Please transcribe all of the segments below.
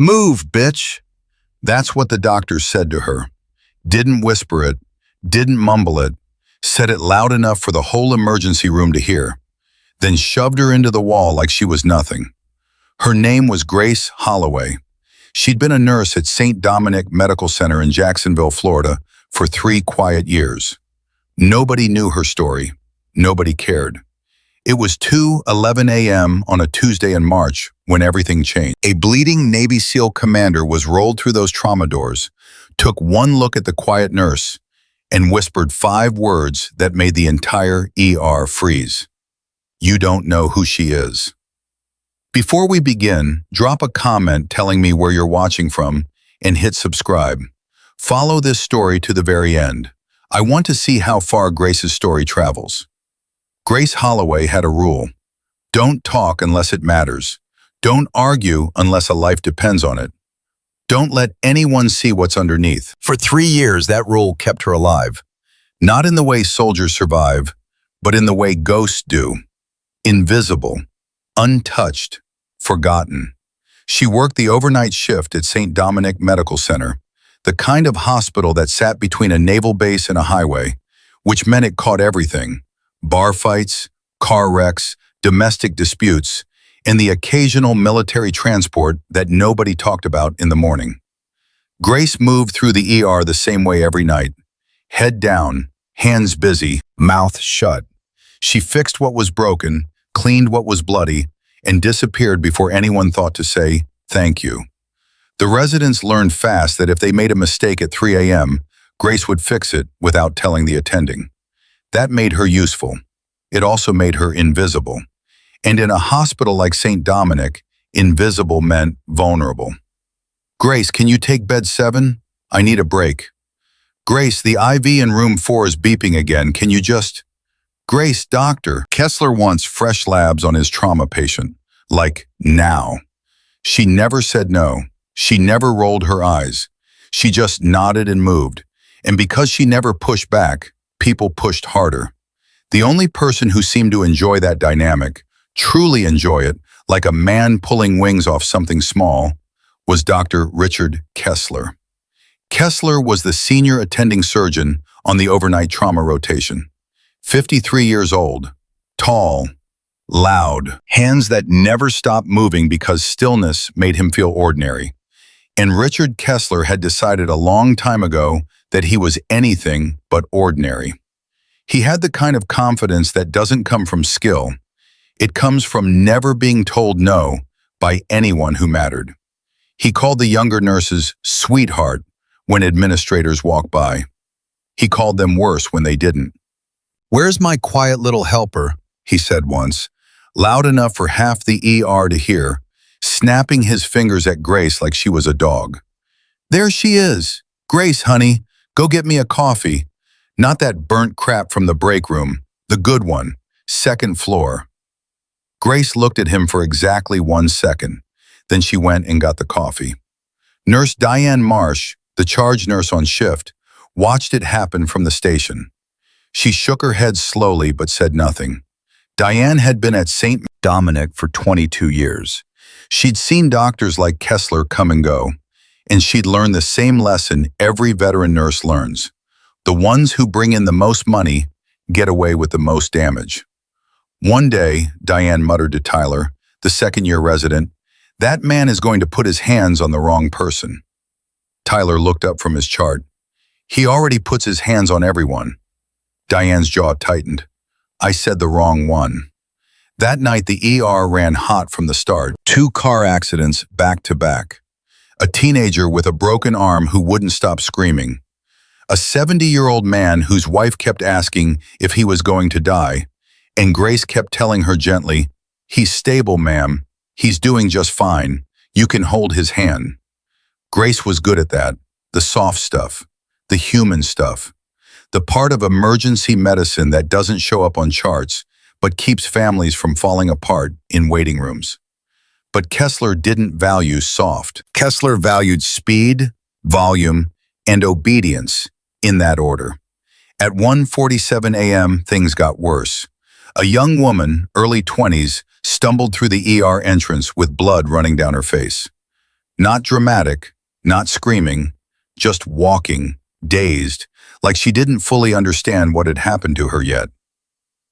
"Move, bitch!" That's what the doctor said to her. Didn't whisper it, didn't mumble it, said it loud enough for the whole emergency room to hear, then shoved her into the wall like she was nothing. Her name was Grace Holloway. She'd been a nurse at St. Dominic Medical Center in Jacksonville, Florida, for 3 quiet years. Nobody knew her story. Nobody cared. It was 2:11 a.m. on a Tuesday in March when everything changed. A bleeding Navy SEAL commander was rolled through those trauma doors, took one look at the quiet nurse, and whispered 5 words that made the entire ER freeze. "You don't know who she is." Before we begin, drop a comment telling me where you're watching from and hit subscribe. Follow this story to the very end. I want to see how far Grace's story travels. Grace Holloway had a rule. Don't talk unless it matters. Don't argue unless a life depends on it. Don't let anyone see what's underneath. For 3 years, that rule kept her alive. Not in the way soldiers survive, but in the way ghosts do. Invisible, untouched, forgotten. She worked the overnight shift at St. Dominic Medical Center, the kind of hospital that sat between a naval base and a highway, which meant it caught everything: bar fights, car wrecks, domestic disputes, and the occasional military transport that nobody talked about in the morning. Grace moved through the ER the same way every night. Head down, hands busy, mouth shut. She fixed what was broken, cleaned what was bloody, and disappeared before anyone thought to say, "Thank you." The residents learned fast that if they made a mistake at 3 a.m., Grace would fix it without telling the attending. That made her useful. It also made her invisible. And in a hospital like St. Dominic, invisible meant vulnerable. "Grace, can you take bed 7? I need a break." "Grace, the IV in room 4 is beeping again. Can you just—" "Grace, doctor, Kessler wants fresh labs on his trauma patient. Like, now." She never said no. She never rolled her eyes. She just nodded and moved. And because she never pushed back, people pushed harder. The only person who seemed to enjoy that dynamic, truly enjoy it, like a man pulling wings off something small, was Dr. Richard Kessler. Kessler was the senior attending surgeon on the overnight trauma rotation. 53 years old, tall, loud, hands that never stopped moving because stillness made him feel ordinary. And Richard Kessler had decided a long time ago that he was anything but ordinary. He had the kind of confidence that doesn't come from skill. It comes from never being told no by anyone who mattered. He called the younger nurses sweetheart when administrators walked by. He called them worse when they didn't. "Where's my quiet little helper?" he said once, loud enough for half the ER to hear, snapping his fingers at Grace like she was a dog. "There she is. Grace, honey, go get me a coffee. Not that burnt crap from the break room, the good one, 2nd floor." Grace looked at him for exactly 1 second. Then she went and got the coffee. Nurse Diane Marsh, the charge nurse on shift, watched it happen from the station. She shook her head slowly but said nothing. Diane had been at St. Dominic for 22 years. She'd seen doctors like Kessler come and go, and she'd learned the same lesson every veteran nurse learns. The ones who bring in the most money get away with the most damage. One day, Diane muttered to Tyler, the 2nd-year resident, "That man is going to put his hands on the wrong person." Tyler looked up from his chart. "He already puts his hands on everyone." Diane's jaw tightened. "I said the wrong one." That night, the ER ran hot from the start. 2 car accidents back to back. A teenager with a broken arm who wouldn't stop screaming. A 70-year-old man whose wife kept asking if he was going to die, and Grace kept telling her gently, "He's stable, ma'am. He's doing just fine. You can hold his hand." Grace was good at that, the soft stuff, the human stuff, the part of emergency medicine that doesn't show up on charts, but keeps families from falling apart in waiting rooms. But Kessler didn't value soft. Kessler valued speed, volume, and obedience in that order. At 1:47 a.m., things got worse. A young woman, early 20s, stumbled through the ER entrance with blood running down her face. Not dramatic, not screaming, just walking, dazed, like she didn't fully understand what had happened to her yet.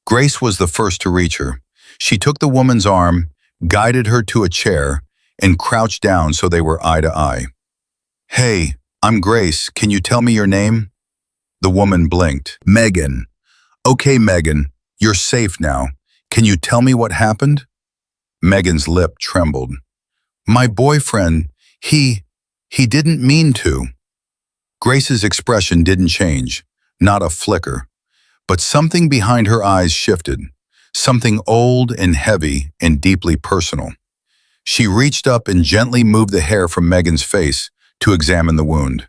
Grace was the first to reach her. She took the woman's arm, guided her to a chair, and crouched down so they were eye to eye. "Hey, I'm Grace. Can you tell me your name?" The woman blinked. "Megan." "Okay, Megan, you're safe now. Can you tell me what happened?" Megan's lip trembled. "My boyfriend, he didn't mean to." Grace's expression didn't change, not a flicker. But something behind her eyes shifted, something old and heavy and deeply personal. She reached up and gently moved the hair from Megan's face to examine the wound.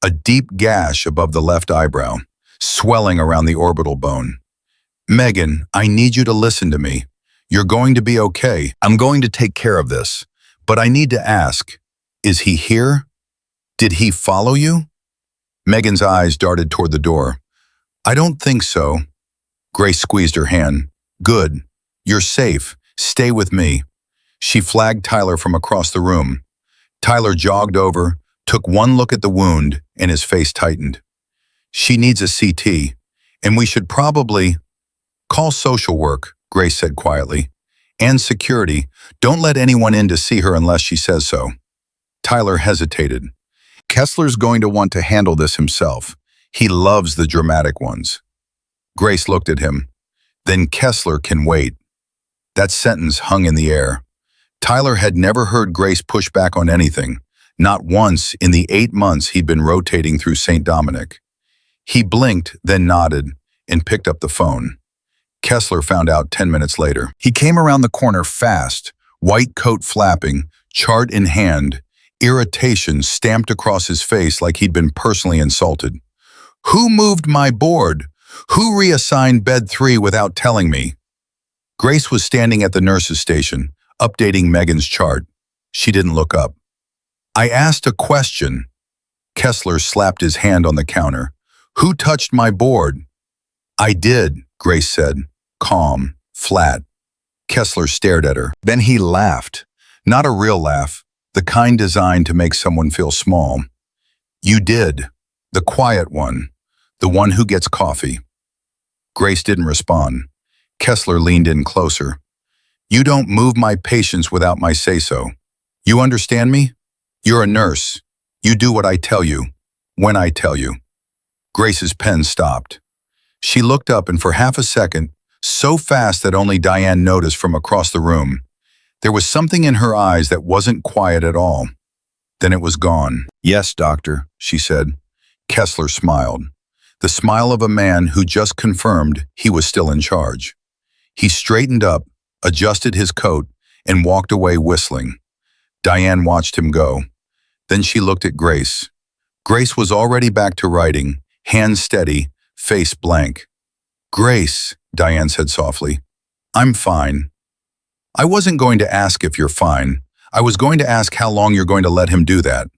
A deep gash above the left eyebrow, swelling around the orbital bone. "Megan, I need you to listen to me. You're going to be okay. I'm going to take care of this. But I need to ask, is he here? Did he follow you?" Megan's eyes darted toward the door. "I don't think so." Grace squeezed her hand. "Good. You're safe. Stay with me." She flagged Tyler from across the room. Tyler jogged over, took one look at the wound, and his face tightened. "She needs a CT, and we should probably call social work," Grace said quietly. "And security. Don't let anyone in to see her unless she says so." Tyler hesitated. "Kessler's going to want to handle this himself. He loves the dramatic ones." Grace looked at him. "Then Kessler can wait." That sentence hung in the air. Tyler had never heard Grace push back on anything, not once in the 8 months he'd been rotating through St. Dominic. He blinked, then nodded, and picked up the phone. Kessler found out 10 minutes later. He came around the corner fast, white coat flapping, chart in hand, irritation stamped across his face like he'd been personally insulted. "Who moved my board? Who reassigned bed 3 without telling me?" Grace was standing at the nurse's station, updating Megan's chart. She didn't look up. "I asked a question." Kessler slapped his hand on the counter. "Who touched my board?" "I did," Grace said, calm, flat. Kessler stared at her. Then he laughed. Not a real laugh, the kind designed to make someone feel small. "You did. The quiet one. The one who gets coffee." Grace didn't respond. Kessler leaned in closer. "You don't move my patients without my say-so. You understand me? You're a nurse. You do what I tell you, when I tell you." Grace's pen stopped. She looked up and for half a second, so fast that only Diane noticed from across the room, there was something in her eyes that wasn't quiet at all. Then it was gone. "Yes, doctor," she said. Kessler smiled. The smile of a man who just confirmed he was still in charge. He straightened up, adjusted his coat, and walked away whistling. Diane watched him go. Then she looked at Grace. Grace was already back to writing, hands steady, face blank. "Grace," Diane said softly, "I'm fine." "I wasn't going to ask if you're fine. I was going to ask how long you're going to let him do that."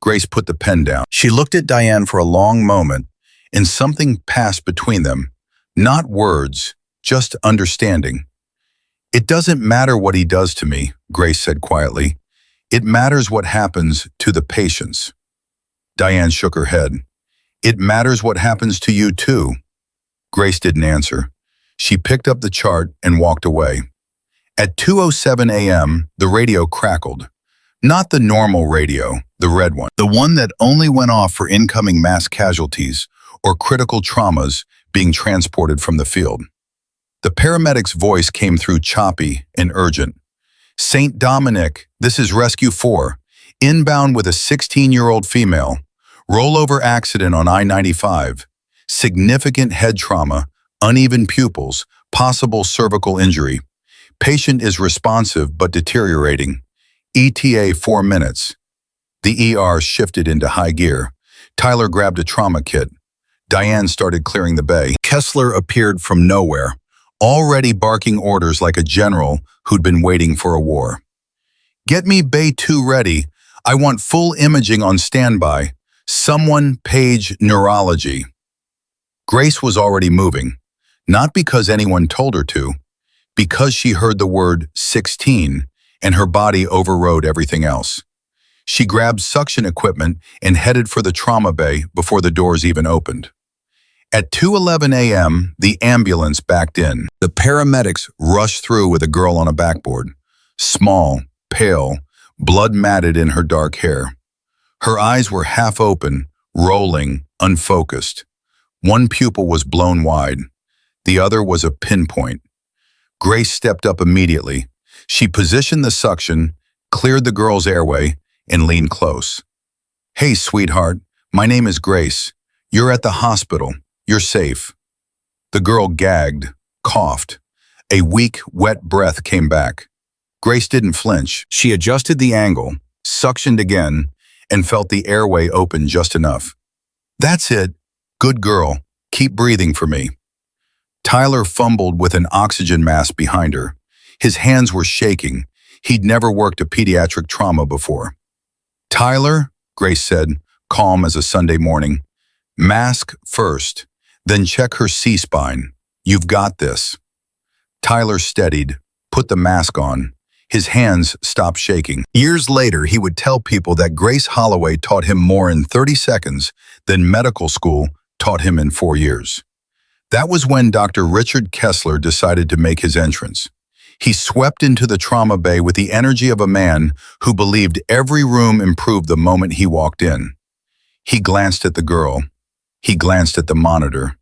Grace put the pen down. She looked at Diane for a long moment, and something passed between them. Not words, just understanding. "It doesn't matter what he does to me," Grace said quietly. "It matters what happens to the patients." Diane shook her head. "It matters what happens to you too." Grace didn't answer. She picked up the chart and walked away. At 2:07 a.m., the radio crackled. Not the normal radio, the red one. The one that only went off for incoming mass casualties or critical traumas being transported from the field. The paramedic's voice came through choppy and urgent. "St. Dominic, this is Rescue 4, inbound with a 16-year-old female. Rollover accident on I-95. Significant head trauma, uneven pupils, possible cervical injury. Patient is responsive but deteriorating. ETA 4 minutes." The ER shifted into high gear. Tyler grabbed a trauma kit. Diane started clearing the bay. Kessler appeared from nowhere, already barking orders like a general who'd been waiting for a war. "Get me Bay 2 ready. I want full imaging on standby. Someone page neurology." Grace was already moving, not because anyone told her to, because she heard the word 16 and her body overrode everything else. She grabbed suction equipment and headed for the trauma bay before the doors even opened. At 2:11 a.m., the ambulance backed in. The paramedics rushed through with a girl on a backboard, small, pale, blood matted in her dark hair. Her eyes were half open, rolling, unfocused. One pupil was blown wide. The other was a pinpoint. Grace stepped up immediately. She positioned the suction, cleared the girl's airway, and leaned close. "Hey, sweetheart, my name is Grace. You're at the hospital. You're safe." The girl gagged, coughed. A weak, wet breath came back. Grace didn't flinch. She adjusted the angle, suctioned again, and felt the airway open just enough. "That's it. Good girl. Keep breathing for me." Tyler fumbled with an oxygen mask behind her. His hands were shaking. He'd never worked a pediatric trauma before. "Tyler," Grace said, calm as a Sunday morning, "mask first, then check her C-spine. You've got this." Tyler steadied, put the mask on. His hands stopped shaking. Years later, he would tell people that Grace Holloway taught him more in 30 seconds than medical school taught him in 4 years. That was when Dr. Richard Kessler decided to make his entrance. He swept into the trauma bay with the energy of a man who believed every room improved the moment he walked in. He glanced at the girl. He glanced at the monitor.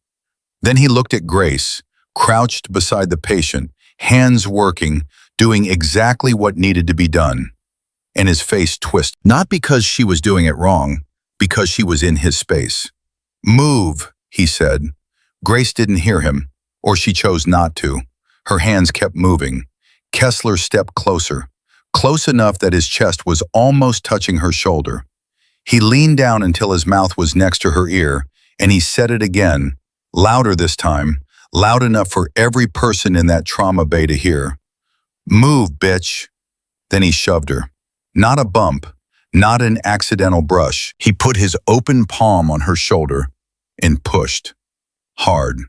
Then he looked at Grace, crouched beside the patient, hands working, doing exactly what needed to be done. And his face twisted. Not because she was doing it wrong, because she was in his space. "Move," he said. Grace didn't hear him, or she chose not to. Her hands kept moving. Kessler stepped closer, close enough that his chest was almost touching her shoulder. He leaned down until his mouth was next to her ear, and he said it again, louder this time, loud enough for every person in that trauma bay to hear. "Move, bitch." Then he shoved her. Not a bump, not an accidental brush. He put his open palm on her shoulder and pushed. Hard.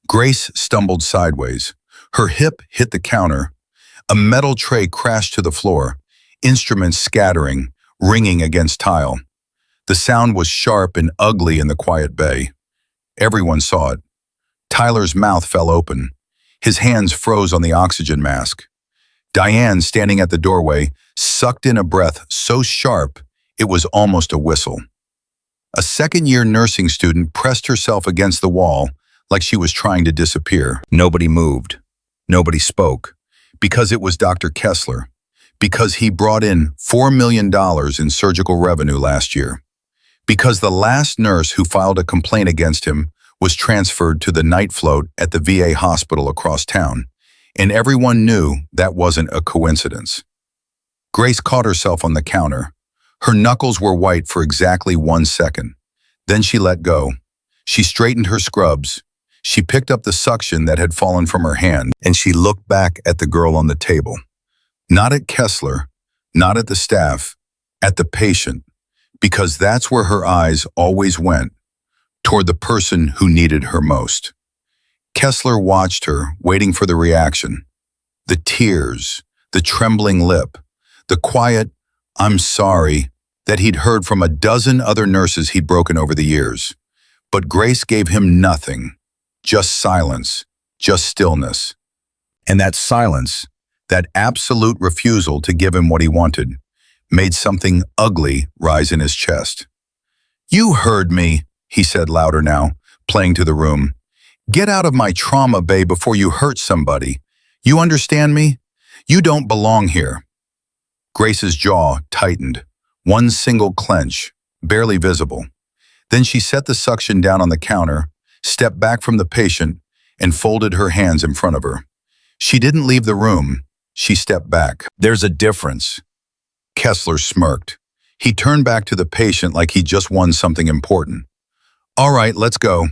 Grace stumbled sideways. Her hip hit the counter. A metal tray crashed to the floor, instruments scattering, ringing against tile. The sound was sharp and ugly in the quiet bay. Everyone saw it. Tyler's mouth fell open. His hands froze on the oxygen mask. Diane, standing at the doorway, sucked in a breath so sharp it was almost a whistle. A second-year nursing student pressed herself against the wall like she was trying to disappear. Nobody moved. Nobody spoke. Because it was Dr. Kessler. Because he brought in $4 million in surgical revenue last year. Because the last nurse who filed a complaint against him was transferred to the night float at the VA hospital across town, and everyone knew that wasn't a coincidence. Grace caught herself on the counter. Her knuckles were white for exactly 1 second. Then she let go. She straightened her scrubs. She picked up the suction that had fallen from her hand, and she looked back at the girl on the table. Not at Kessler, not at the staff, at the patient, because that's where her eyes always went, toward the person who needed her most. Kessler watched her, waiting for the reaction. The tears, the trembling lip, the quiet, "I'm sorry," that he'd heard from a dozen other nurses he'd broken over the years. But Grace gave him nothing, just silence, just stillness. And that silence, that absolute refusal to give him what he wanted, made something ugly rise in his chest. "You heard me," he said louder now, playing to the room. "Get out of my trauma bay before you hurt somebody. You understand me? You don't belong here." Grace's jaw tightened, one single clench, barely visible. Then she set the suction down on the counter, stepped back from the patient, and folded her hands in front of her. She didn't leave the room. She stepped back. "There's a difference." Kessler smirked. He turned back to the patient like he'd just won something important. "All right, let's go.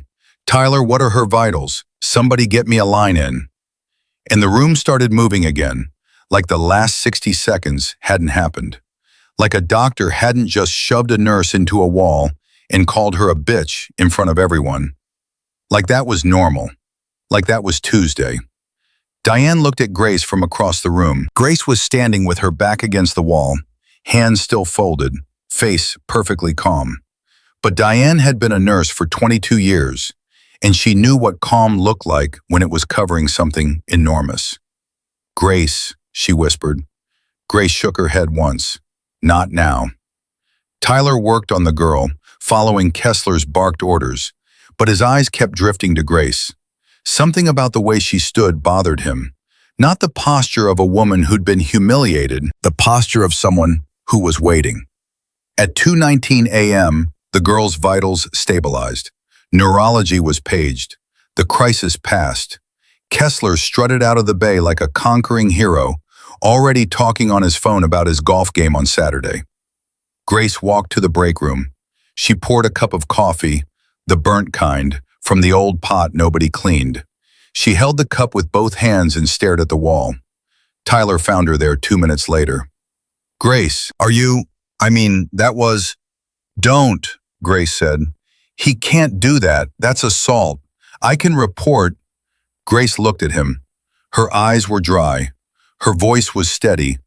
Tyler, what are her vitals? Somebody get me a line in." And the room started moving again, like the last 60 seconds hadn't happened. Like a doctor hadn't just shoved a nurse into a wall and called her a bitch in front of everyone. Like that was normal. Like that was Tuesday. Diane looked at Grace from across the room. Grace was standing with her back against the wall, hands still folded, face perfectly calm. But Diane had been a nurse for 22 years, and she knew what calm looked like when it was covering something enormous. "Grace," she whispered. Grace shook her head once. "Not now." Tyler worked on the girl, following Kessler's barked orders, but his eyes kept drifting to Grace. Something about the way she stood bothered him. Not the posture of a woman who'd been humiliated, the posture of someone who was waiting. At 2:19 a.m., the girl's vitals stabilized. Neurology was paged. The crisis passed. Kessler strutted out of the bay like a conquering hero, already talking on his phone about his golf game on Saturday. Grace walked to the break room. She poured a cup of coffee, the burnt kind, from the old pot nobody cleaned. She held the cup with both hands and stared at the wall. Tyler found her there 2 minutes later. "Grace, that was—" "Don't," Grace said. "He can't do that. That's assault. I can report—" Grace looked at him. Her eyes were dry. Her voice was steady.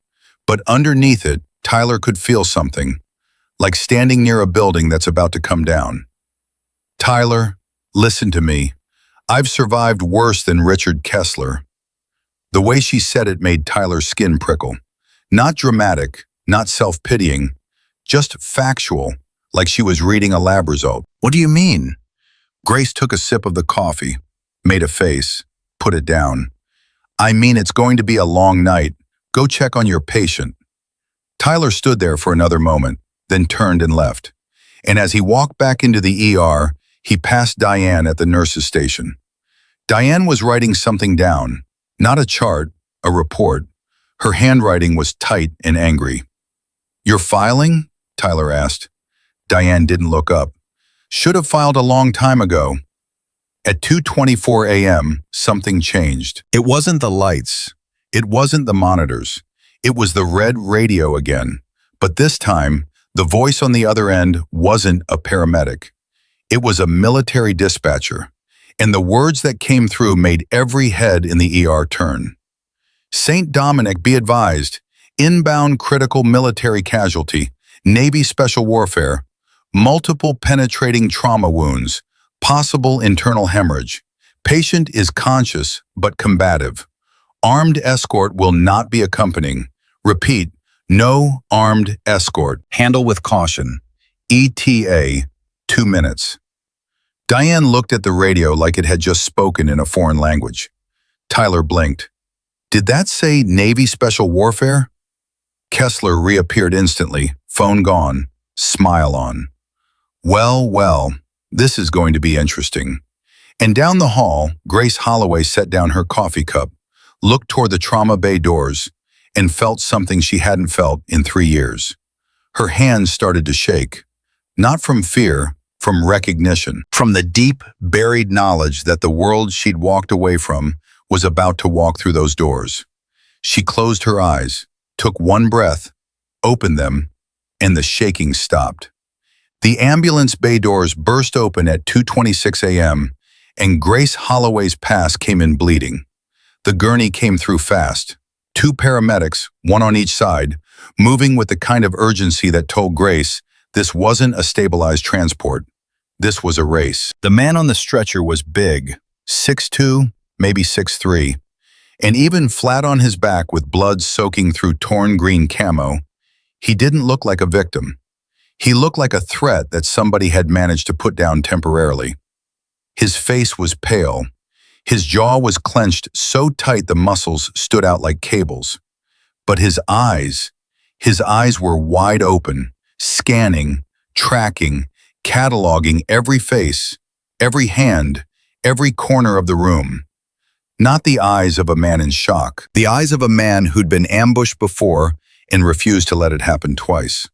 But underneath it, Tyler could feel something, like standing near a building that's about to come down. "Tyler, listen to me. I've survived worse than Richard Kessler." The way she said it made Tyler's skin prickle. Not dramatic, not self-pitying, just factual, like she was reading a lab result. "What do you mean?" Grace took a sip of the coffee, made a face, put it down. "I mean, it's going to be a long night. Go check on your patient." Tyler stood there for another moment, then turned and left. And as he walked back into the ER, he passed Diane at the nurse's station. Diane was writing something down, not a chart, a report. Her handwriting was tight and angry. "You're filing?" Tyler asked. Diane didn't look up. "Should have filed a long time ago." At 2:24 a.m., something changed. It wasn't the lights. It wasn't the monitors. It was the red radio again. But this time, the voice on the other end wasn't a paramedic. It was a military dispatcher. And the words that came through made every head in the ER turn. "St. Dominic, be advised. Inbound critical military casualty. Navy Special Warfare. Multiple penetrating trauma wounds. Possible internal hemorrhage. Patient is conscious but combative. Armed escort will not be accompanying. Repeat, no armed escort. Handle with caution. ETA, 2 minutes." Diane looked at the radio like it had just spoken in a foreign language. Tyler blinked. "Did that say Navy Special Warfare?" Kessler reappeared instantly, phone gone, smile on. Well, this is going to be interesting." And down the hall, Grace Holloway set down her coffee cup, looked toward the trauma bay doors, and felt something she hadn't felt in 3 years. Her hands started to shake, not from fear, from recognition, from the deep, buried knowledge that the world she'd walked away from was about to walk through those doors. She closed her eyes, took one breath, opened them, and the shaking stopped. The ambulance bay doors burst open at 2:26 a.m., and Grace Holloway's pass came in bleeding. The gurney came through fast. 2 paramedics, one on each side, moving with the kind of urgency that told Grace this wasn't a stabilized transport. This was a race. The man on the stretcher was big, 6'2", maybe 6'3", and even flat on his back with blood soaking through torn green camo, he didn't look like a victim. He looked like a threat that somebody had managed to put down temporarily. His face was pale. His jaw was clenched so tight the muscles stood out like cables. But his eyes were wide open, scanning, tracking, cataloging every face, every hand, every corner of the room. Not the eyes of a man in shock, the eyes of a man who'd been ambushed before and refused to let it happen twice.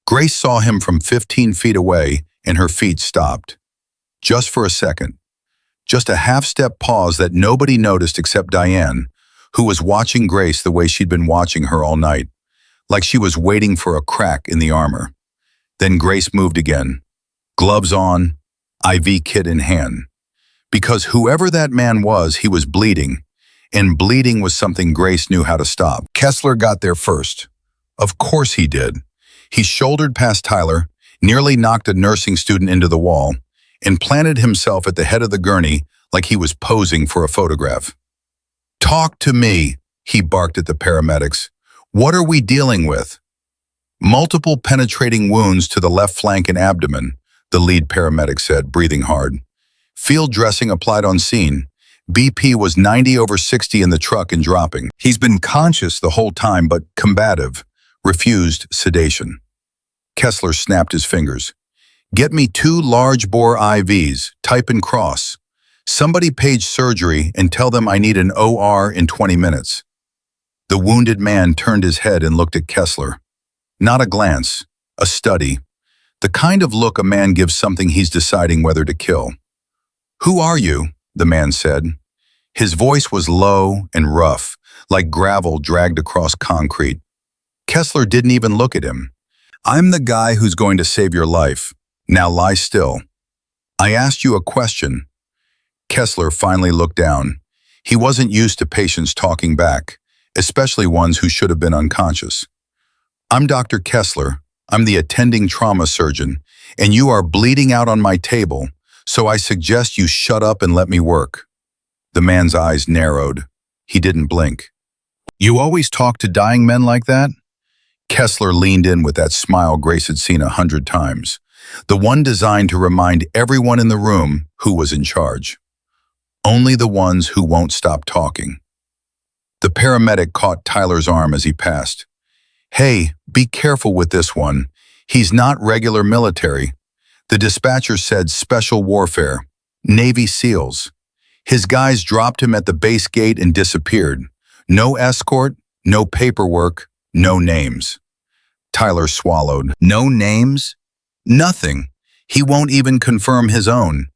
Grace saw him from 15 feet away, and her feet stopped. Just for a second. Just a half-step pause that nobody noticed except Diane, who was watching Grace the way she'd been watching her all night, like she was waiting for a crack in the armor. Then Grace moved again, gloves on, IV kit in hand. Because whoever that man was, he was bleeding, and bleeding was something Grace knew how to stop. Kessler got there first. Of course he did. He shouldered past Tyler, nearly knocked a nursing student into the wall, and planted himself at the head of the gurney like he was posing for a photograph. "Talk to me," he barked at the paramedics. "What are we dealing with?" "Multiple penetrating wounds to the left flank and abdomen," the lead paramedic said, breathing hard. "Field dressing applied on scene. BP was 90/60 in the truck and dropping. He's been conscious the whole time but combative, refused sedation." Kessler snapped his fingers. "Get me 2 large-bore IVs, type and cross. Somebody page surgery and tell them I need an OR in 20 minutes. The wounded man turned his head and looked at Kessler. Not a glance, a study. The kind of look a man gives something he's deciding whether to kill. "Who are you?" the man said. His voice was low and rough, like gravel dragged across concrete. Kessler didn't even look at him. "I'm the guy who's going to save your life. Now lie still. I asked you a question." Kessler finally looked down. He wasn't used to patients talking back, especially ones who should have been unconscious. "I'm Dr. Kessler. I'm the attending trauma surgeon, and you are bleeding out on my table, so I suggest you shut up and let me work." The man's eyes narrowed. He didn't blink. "You always talk to dying men like that?" Kessler leaned in with that smile Grace had seen 100 times, the one designed to remind everyone in the room who was in charge. Only the ones who won't stop talking. The paramedic caught Tyler's arm as he passed. "Hey, be careful with this one. He's not regular military. The dispatcher said special warfare, Navy SEALs. His guys dropped him at the base gate and disappeared. No escort, no paperwork, no names." Tyler swallowed. "No names? Nothing. He won't even confirm his own."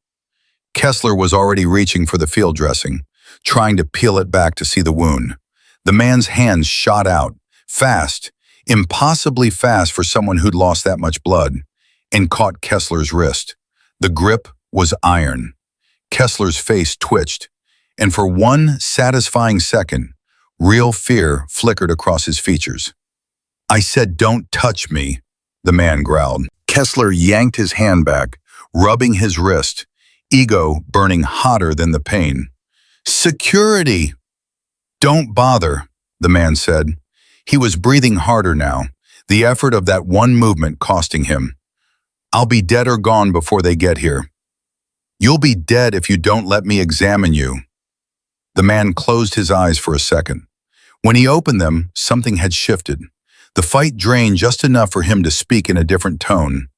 Kessler was already reaching for the field dressing, trying to peel it back to see the wound. The man's hands shot out, fast, impossibly fast for someone who'd lost that much blood, and caught Kessler's wrist. The grip was iron. Kessler's face twitched, and for one satisfying second, real fear flickered across his features. "I said don't touch me," the man growled. Kessler yanked his hand back, rubbing his wrist, ego burning hotter than the pain. "Security!" "Don't bother," the man said. He was breathing harder now, the effort of that one movement costing him. "I'll be dead or gone before they get here." "You'll be dead if you don't let me examine you." The man closed his eyes for a second. When he opened them, something had shifted. The fight drained just enough for him to speak in a different tone.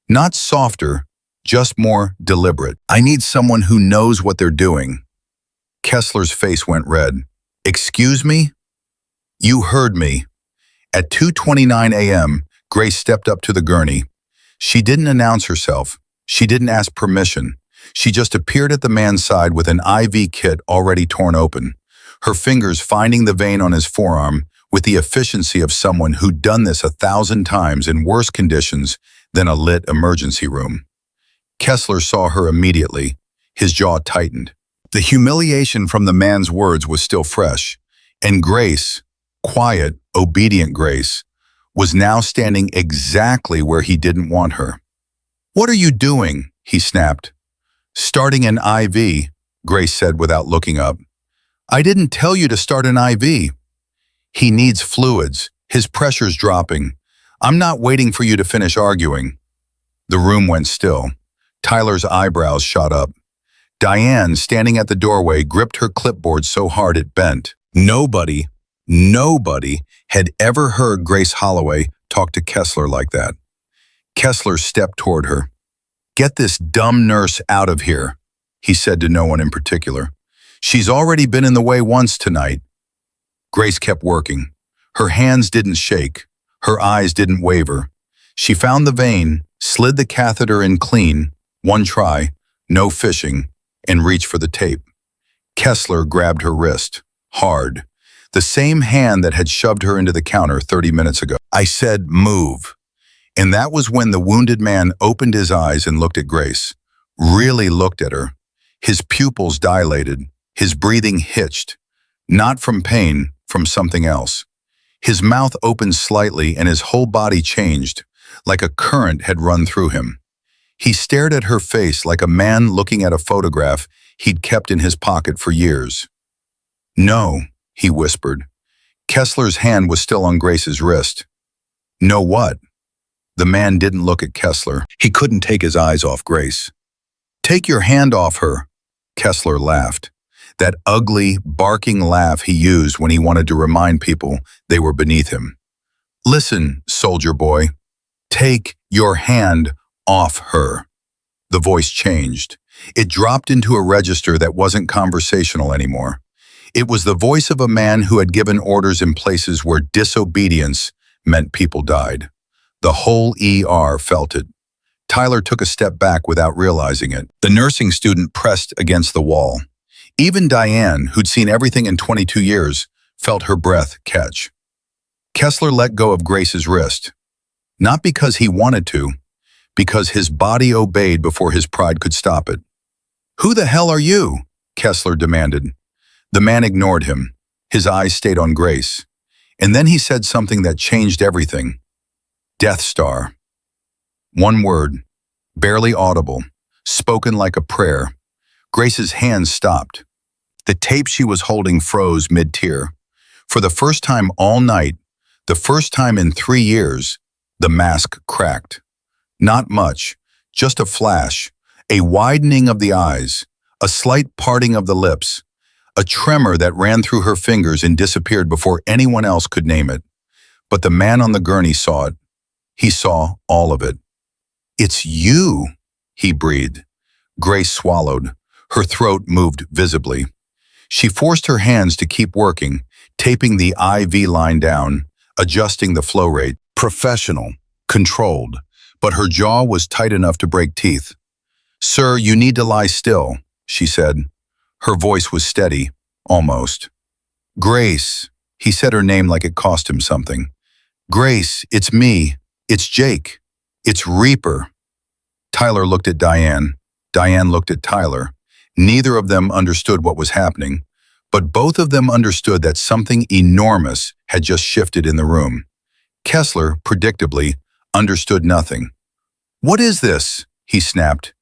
Not softer, just more deliberate. "I need someone who knows what they're doing." Kessler's face went red. "Excuse me?" "You heard me." At 2:29 a.m., Grace stepped up to the gurney. She didn't announce herself. She didn't ask permission. She just appeared at the man's side with an IV kit already torn open, her fingers finding the vein on his forearm with the efficiency of someone who'd done this 1,000 times in worse conditions than a lit emergency room. Kessler saw her immediately. His jaw tightened. The humiliation from the man's words was still fresh, and Grace, quiet, obedient Grace, was now standing exactly where he didn't want her. "What are you doing?" he snapped. "Starting an IV," Grace said without looking up. "I didn't tell you to start an IV." "He needs fluids. His pressure's dropping. I'm not waiting for you to finish arguing." The room went still. Tyler's eyebrows shot up. Diane, standing at the doorway, gripped her clipboard so hard it bent. Nobody had ever heard Grace Holloway talk to Kessler like that. Kessler stepped toward her. "Get this dumb nurse out of here," he said to no one in particular. "She's already been in the way once tonight." Grace kept working. Her hands didn't shake. Her eyes didn't waver. She found the vein, slid the catheter in clean, one try, no fishing, and reached for the tape. Kessler grabbed her wrist, hard, the same hand that had shoved her into the counter 30 minutes ago. "I said move." And that was when the wounded man opened his eyes and looked at Grace, really looked at her. His pupils dilated, his breathing hitched, not from pain, from something else. His mouth opened slightly and his whole body changed, like a current had run through him. He stared at her face like a man looking at a photograph he'd kept in his pocket for years. "No," he whispered. Kessler's hand was still on Grace's wrist. "No what?" The man didn't look at Kessler. He couldn't take his eyes off Grace. "Take your hand off her," Kessler laughed. That ugly, barking laugh he used when he wanted to remind people they were beneath him. "Listen, soldier boy. Take your hand off her." The voice changed. It dropped into a register that wasn't conversational anymore. It was the voice of a man who had given orders in places where disobedience meant people died. The whole ER felt it. Tyler took a step back without realizing it. The nursing student pressed against the wall. Even Diane, who'd seen everything in 22 years, felt her breath catch. Kessler let go of Grace's wrist. Not because he wanted to, because his body obeyed before his pride could stop it. "Who the hell are you?" Kessler demanded. The man ignored him. His eyes stayed on Grace. And then he said something that changed everything. "Death Star." One word, barely audible, spoken like a prayer. Grace's hands stopped. The tape she was holding froze mid-tear. For the first time all night, the first time in 3 years, the mask cracked. Not much, just a flash, a widening of the eyes, a slight parting of the lips, a tremor that ran through her fingers and disappeared before anyone else could name it. But the man on the gurney saw it. He saw all of it. "It's you," he breathed. Grace swallowed. Her throat moved visibly. She forced her hands to keep working, taping the IV line down, adjusting the flow rate. Professional, controlled, but her jaw was tight enough to break teeth. "Sir, you need to lie still," she said. Her voice was steady, almost. "Grace," he said her name like it cost him something. "Grace, it's me. It's Jake. It's Reaper." Tyler looked at Diane. Diane looked at Tyler. Neither of them understood what was happening, but both of them understood that something enormous had just shifted in the room. Kessler, predictably, understood nothing. "What is this?" he snapped.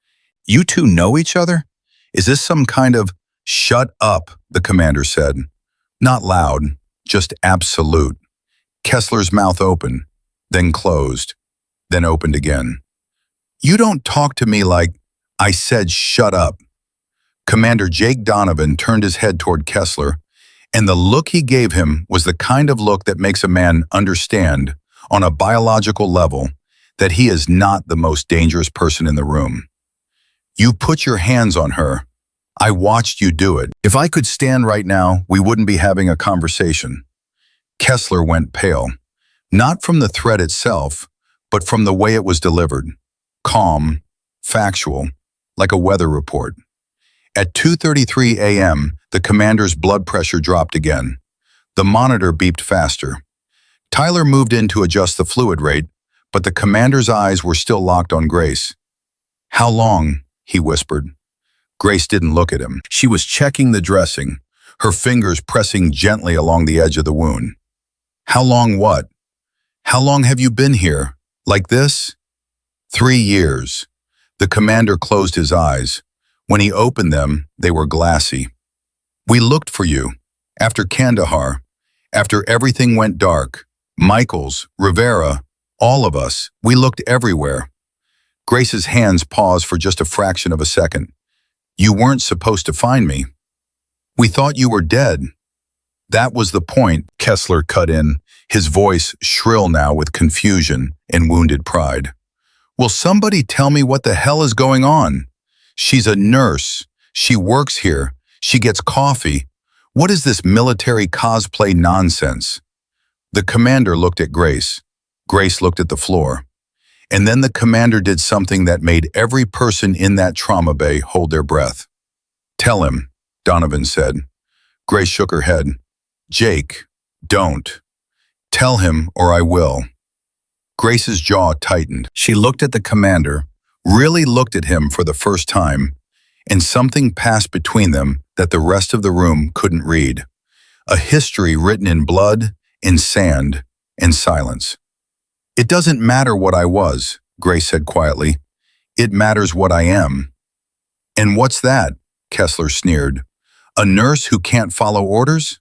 "You two know each other? Is this some kind of—" "Shut up," the commander said. Not loud, just absolute. Kessler's mouth opened, then closed, then opened again. "You don't talk to me like—" "I said shut up." Commander Jake Donovan turned his head toward Kessler, and the look he gave him was the kind of look that makes a man understand, on a biological level, that he is not the most dangerous person in the room. "You put your hands on her. I watched you do it. If I could stand right now, we wouldn't be having a conversation." Kessler went pale, not from the threat itself, but from the way it was delivered. Calm, factual, like a weather report. At 2:33 a.m., the commander's blood pressure dropped again. The monitor beeped faster. Tyler moved in to adjust the fluid rate, but the commander's eyes were still locked on Grace. "How long?" he whispered. Grace didn't look at him. She was checking the dressing, her fingers pressing gently along the edge of the wound. "How long what? How long have you been here? Like this?" 3 years. The commander closed his eyes. When he opened them, they were glassy. "We looked for you. After Kandahar. After everything went dark. Michaels, Rivera, all of us. We looked everywhere." Grace's hands paused for just a fraction of a second. "You weren't supposed to find me. We thought you were dead." "That was the point," Kessler cut in, his voice shrill now with confusion and wounded pride. "Will somebody tell me what the hell is going on? She's a nurse. She works here. She gets coffee. What is this military cosplay nonsense?" The commander looked at Grace. Grace looked at the floor. And then the commander did something that made every person in that trauma bay hold their breath. "Tell him," Donovan said. Grace shook her head. "Jake, don't. Tell him or I will." Grace's jaw tightened. She looked at the commander, really looked at him for the first time, and something passed between them that the rest of the room couldn't read. A history written in blood in sand and silence. It doesn't matter what I was, Grace said quietly. It matters what I am. And what's that? Kessler sneered. A nurse who can't follow orders?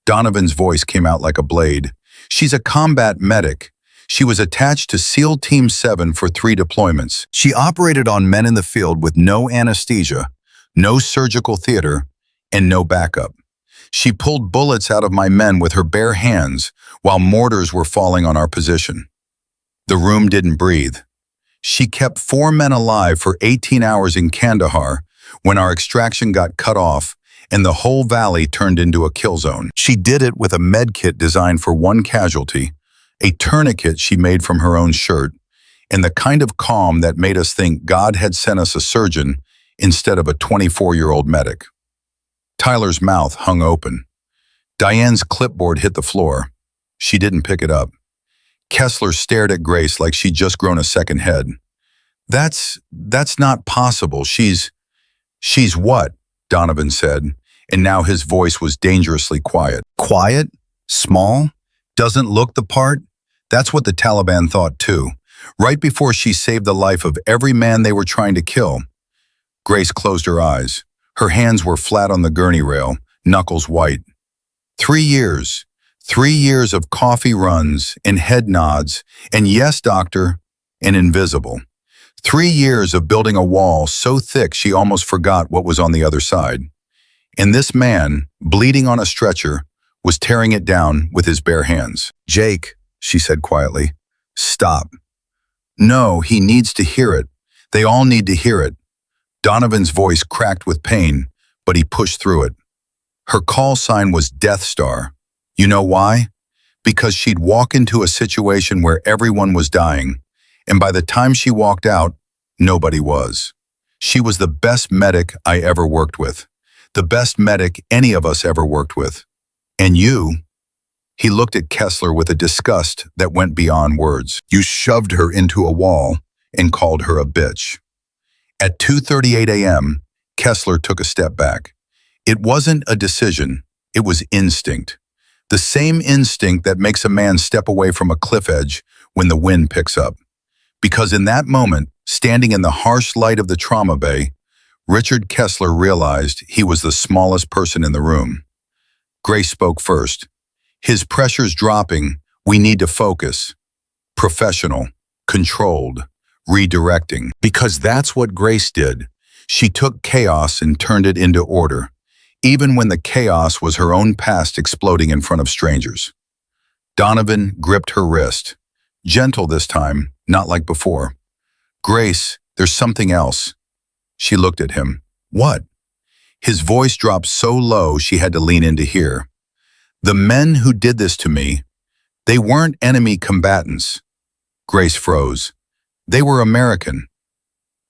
Donovan's voice came out like a blade. She's a combat medic. She was attached to SEAL Team 7 for 3 deployments. She operated on men in the field with no anesthesia, no surgical theater, and no backup. She pulled bullets out of my men with her bare hands while mortars were falling on our position. The room didn't breathe. She kept 4 men alive for 18 hours in Kandahar when our extraction got cut off and the whole valley turned into a kill zone. She did it with a med kit designed for 1 casualty, a tourniquet she made from her own shirt, and the kind of calm that made us think God had sent us a surgeon instead of a 24-year-old medic. Tyler's mouth hung open. Diane's clipboard hit the floor. She didn't pick it up. Kessler stared at Grace like she'd just grown a second head. That's not possible. She's what? Donovan said, and now his voice was dangerously quiet. Quiet? Small? Doesn't look the part? That's what the Taliban thought too, right before she saved the life of every man they were trying to kill. Grace closed her eyes. Her hands were flat on the gurney rail, knuckles white. 3 years. 3 years of coffee runs and head nods and yes, doctor, and invisible. 3 years of building a wall so thick she almost forgot what was on the other side. And this man, bleeding on a stretcher, was tearing it down with his bare hands. Jake, she said quietly, stop. No, he needs to hear it. They all need to hear it. Donovan's voice cracked with pain, but he pushed through it. Her call sign was Death Star. You know why? Because she'd walk into a situation where everyone was dying, and by the time she walked out, nobody was. She was the best medic I ever worked with, the best medic any of us ever worked with. And you? He looked at Kessler with a disgust that went beyond words. You shoved her into a wall and called her a bitch. At 2:38 a.m., Kessler took a step back. It wasn't a decision, it was instinct. The same instinct that makes a man step away from a cliff edge when the wind picks up. Because in that moment, standing in the harsh light of the trauma bay, Richard Kessler realized he was the smallest person in the room. Grace spoke first. His pressure's dropping. We need to focus. Professional, controlled, redirecting. Because that's what Grace did. She took chaos and turned it into order, even when the chaos was her own past exploding in front of strangers. Donovan gripped her wrist. Gentle this time, not like before. Grace, there's something else. She looked at him. What? His voice dropped so low she had to lean in to hear. The men who did this to me, they weren't enemy combatants. Grace froze. They were American.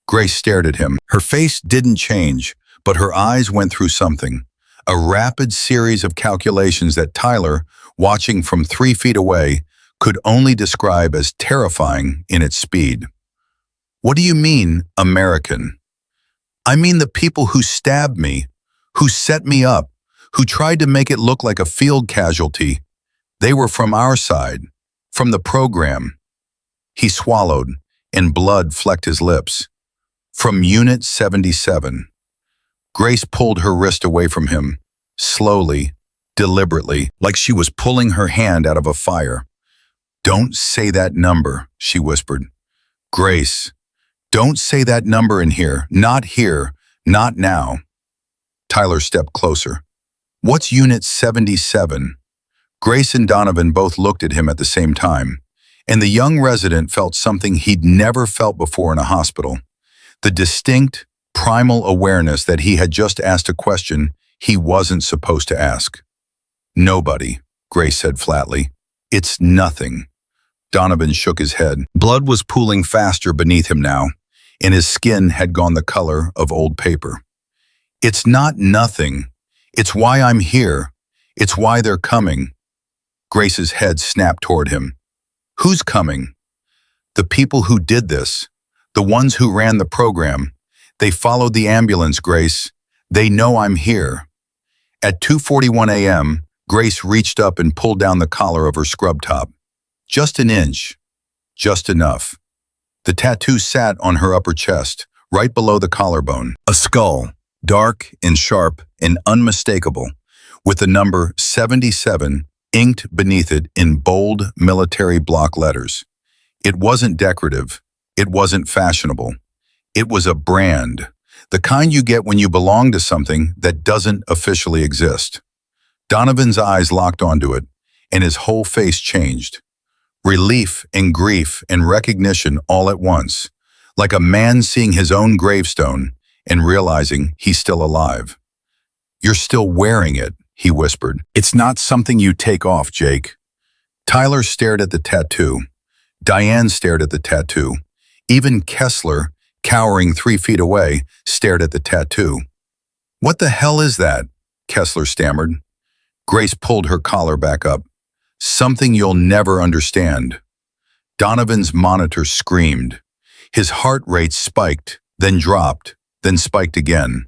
Grace stared at him. Her face didn't change, but her eyes went through something. A rapid series of calculations that Tyler, watching from 3 feet away, could only describe as terrifying in its speed. What do you mean, American? I mean the people who stabbed me, who set me up, who tried to make it look like a field casualty. They were from our side, from the program. He swallowed, and blood flecked his lips. From Unit 77. Grace pulled her wrist away from him, slowly, deliberately, like she was pulling her hand out of a fire. Don't say that number, she whispered. Grace, don't say that number in here, not now. Tyler stepped closer. What's Unit 77? Grace and Donovan both looked at him at the same time, and the young resident felt something he'd never felt before in a hospital. The distinct, primal awareness that he had just asked a question he wasn't supposed to ask. Nobody, Grace said flatly. It's nothing. Donovan shook his head. Blood was pooling faster beneath him now, and his skin had gone the color of old paper. It's not nothing. It's why I'm here. It's why they're coming. Grace's head snapped toward him. Who's coming? The people who did this. The ones who ran the program. They followed the ambulance, Grace. They know I'm here. At 2:41 a.m., Grace reached up and pulled down the collar of her scrub top. Just an inch. Just enough. The tattoo sat on her upper chest, right below the collarbone. A skull, dark and sharp and unmistakable, with the number 77 inked beneath it in bold military block letters. It wasn't decorative. It wasn't fashionable. It was a brand, the kind you get when you belong to something that doesn't officially exist. Donovan's eyes locked onto it, and his whole face changed. Relief and grief and recognition all at once, like a man seeing his own gravestone and realizing he's still alive. "You're still wearing it," he whispered. "It's not something you take off, Jake." Tyler stared at the tattoo. Diane stared at the tattoo. Even Kessler, cowering 3 feet away, stared at the tattoo. "What the hell is that?" Kessler stammered. Grace pulled her collar back up. "Something you'll never understand." Donovan's monitor screamed. His heart rate spiked, then dropped, then spiked again.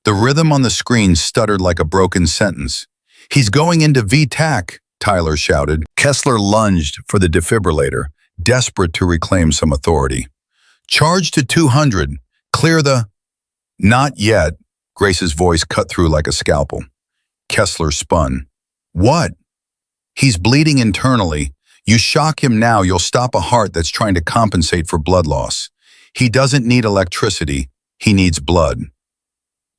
The rhythm on the screen stuttered like a broken sentence. "He's going into VTAC," Tyler shouted. Kessler lunged for the defibrillator, desperate to reclaim some authority. "Charge to 200. Clear the—" "Not yet," Grace's voice cut through like a scalpel. Kessler spun. "What?" "He's bleeding internally. You shock him now, you'll stop a heart that's trying to compensate for blood loss. He doesn't need electricity. He needs blood."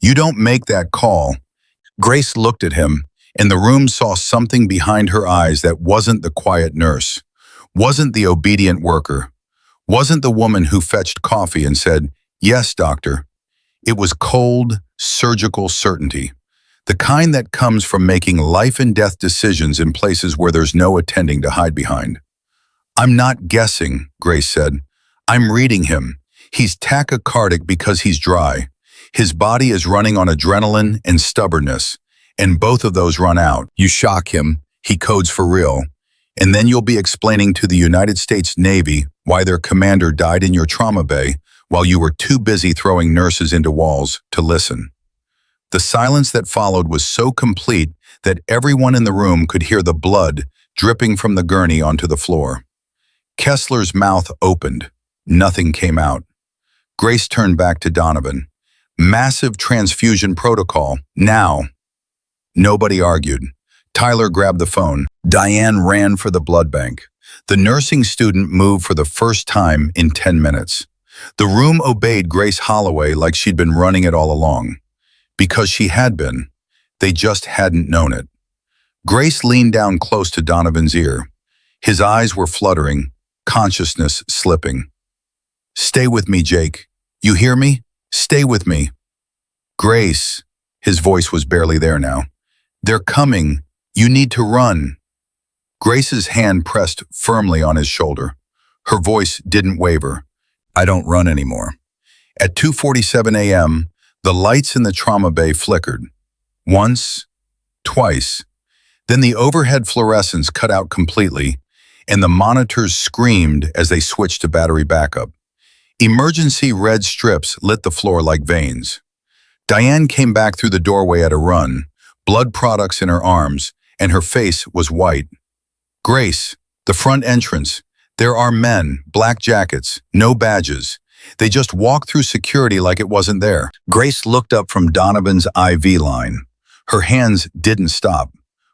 "You don't make that call." Grace looked at him, and the room saw something behind her eyes that wasn't the quiet nurse, wasn't the obedient worker, wasn't the woman who fetched coffee and said, "Yes, doctor." It was cold, surgical certainty, the kind that comes from making life and death decisions in places where there's no attending to hide behind. "I'm not guessing," Grace said. "I'm reading him. He's tachycardic because he's dry. His body is running on adrenaline and stubbornness, and both of those run out. You shock him, he codes for real, and then you'll be explaining to the United States Navy why their commander died in your trauma bay while you were too busy throwing nurses into walls to listen." The silence that followed was so complete that everyone in the room could hear the blood dripping from the gurney onto the floor. Kessler's mouth opened. Nothing came out. Grace turned back to Donovan. "Massive transfusion protocol, now." Nobody argued. Tyler grabbed the phone. Diane ran for the blood bank. The nursing student moved for the first time in 10 minutes. The room obeyed Grace Holloway like she'd been running it all along. Because she had been. They just hadn't known it. Grace leaned down close to Donovan's ear. His eyes were fluttering, consciousness slipping. "Stay with me, Jake. You hear me? Stay with me." "Grace," his voice was barely there now. "They're coming. You need to run." Grace's hand pressed firmly on his shoulder. Her voice didn't waver. "I don't run anymore." At 2:47 a.m., the lights in the trauma bay flickered. Once, twice. Then the overhead fluorescence cut out completely, and the monitors screamed as they switched to battery backup. Emergency red strips lit the floor like veins. Diane came back through the doorway at a run, blood products in her arms, and her face was white. "Grace, the front entrance. There are men, black jackets, no badges. They just walk through security like it wasn't there." Grace looked up from Donovan's IV line. Her hands didn't stop.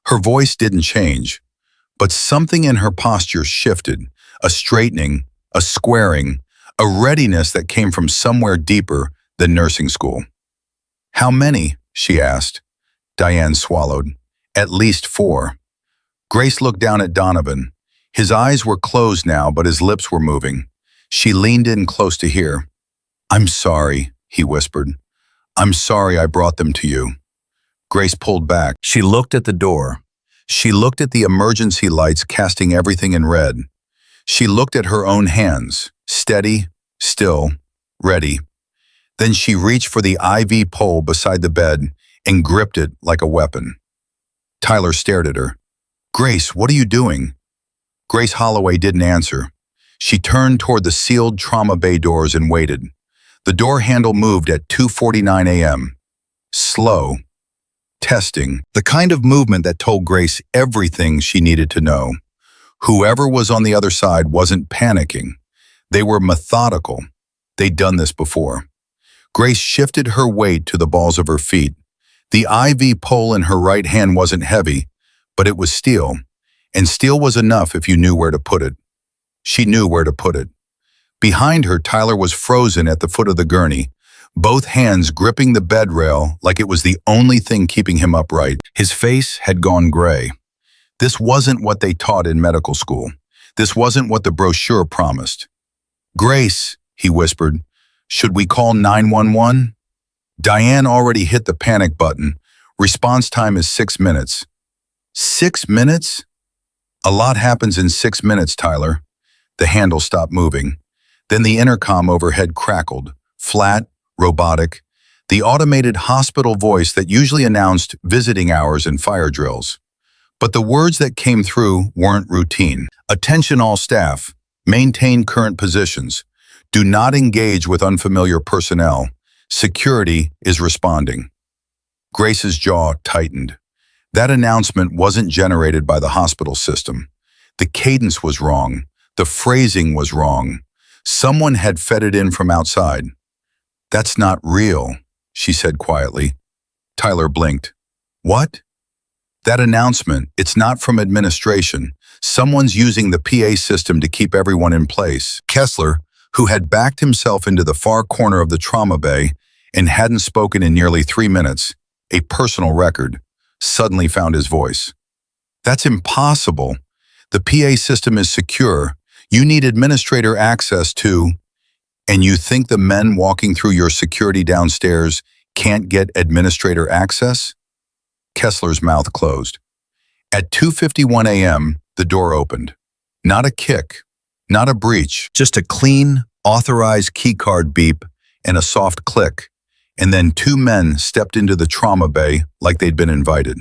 Her voice didn't change. But something in her posture shifted, a straightening, a squaring, a readiness that came from somewhere deeper than nursing school. "How many?" she asked. Diane swallowed. "At least 4. Grace looked down at Donovan. His eyes were closed now, but his lips were moving. She leaned in close to hear. "I'm sorry," he whispered. "I'm sorry I brought them to you." Grace pulled back. She looked at the door. She looked at the emergency lights casting everything in red. She looked at her own hands, steady, still, ready. Then she reached for the IV pole beside the bed and gripped it like a weapon. Tyler stared at her. "Grace, what are you doing?" Grace Holloway didn't answer. She turned toward the sealed trauma bay doors and waited. The door handle moved at 2:49 a.m. Slow. testing, the kind of movement that told Grace everything she needed to know. Whoever was on the other side wasn't panicking. They were methodical. They'd done this before. Grace shifted her weight to the balls of her feet. The IV pole in her right hand wasn't heavy, but it was steel, and steel was enough if you knew where to put it. She knew where to put it. Behind her, Tyler was frozen at the foot of the gurney, both hands gripping the bed rail like it was the only thing keeping him upright. His face had gone gray. This wasn't what they taught in medical school. This wasn't what the brochure promised. "Grace," he whispered, "should we call 911? Diane already hit the panic button. Response time is 6 minutes. 6 minutes? A lot happens in 6 minutes, Tyler. The handle stopped moving. Then the intercom overhead crackled, flat, robotic, the automated hospital voice that usually announced visiting hours and fire drills. But the words that came through weren't routine. "Attention all staff. Maintain current positions. Do not engage with unfamiliar personnel. Security is responding." Grace's jaw tightened. That announcement wasn't generated by the hospital system. The cadence was wrong. The phrasing was wrong. Someone had fed it in from outside. "That's not real," she said quietly. Tyler blinked. "What?" "That announcement, it's not from administration. Someone's using the PA system to keep everyone in place." Kessler, who had backed himself into the far corner of the trauma bay and hadn't spoken in nearly 3 minutes, a personal record, suddenly found his voice. "That's impossible. The PA system is secure. You need administrator access to—" "And you think the men walking through your security downstairs can't get administrator access?" Kessler's mouth closed. At 2:51 a.m., the door opened. Not a kick, not a breach, just a clean, authorized keycard beep and a soft click, and then 2 men stepped into the trauma bay like they'd been invited.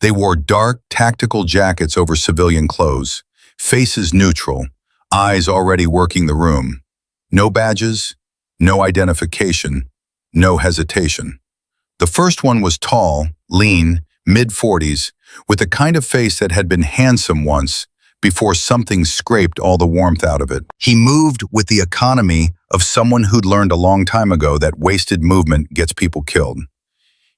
They wore dark, tactical jackets over civilian clothes, faces neutral, eyes already working the room. No badges, no identification, no hesitation. The first one was tall, lean, mid-40s, with the kind of face that had been handsome once before something scraped all the warmth out of it. He moved with the economy of someone who'd learned a long time ago that wasted movement gets people killed.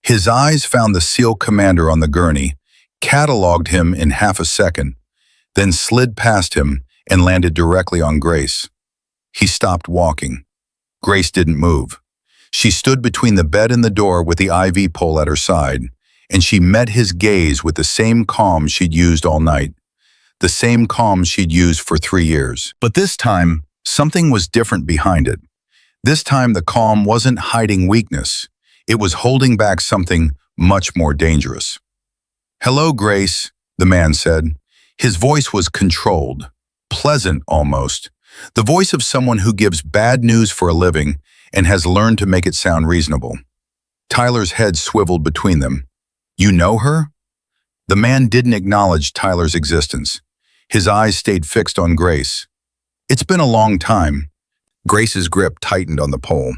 His eyes found the SEAL commander on the gurney, cataloged him in half a second, then slid past him and landed directly on Grace. He stopped walking. Grace didn't move. She stood between the bed and the door with the IV pole at her side, and she met his gaze with the same calm she'd used all night, the same calm she'd used for 3 years. But this time, something was different behind it. This time, the calm wasn't hiding weakness. It was holding back something much more dangerous. "Hello, Grace," the man said. His voice was controlled, pleasant almost, the voice of someone who gives bad news for a living and has learned to make it sound reasonable. Tyler's head swiveled between them. "You know her?" The man didn't acknowledge Tyler's existence. His eyes stayed fixed on Grace. "It's been a long time." Grace's grip tightened on the pole.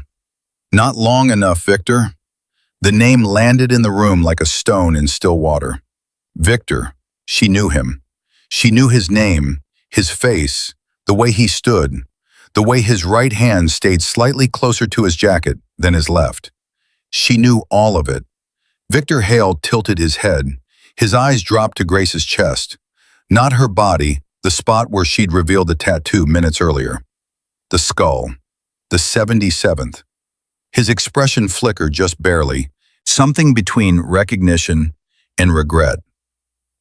"Not long enough, Victor." The name landed in the room like a stone in still water. Victor. She knew him. She knew his name, his face, the way he stood, the way his right hand stayed slightly closer to his jacket than his left. She knew all of it. Victor Hale tilted his head. His eyes dropped to Grace's chest. Not her body, the spot where she'd revealed the tattoo minutes earlier. The skull. The 77th. His expression flickered just barely, something between recognition and regret.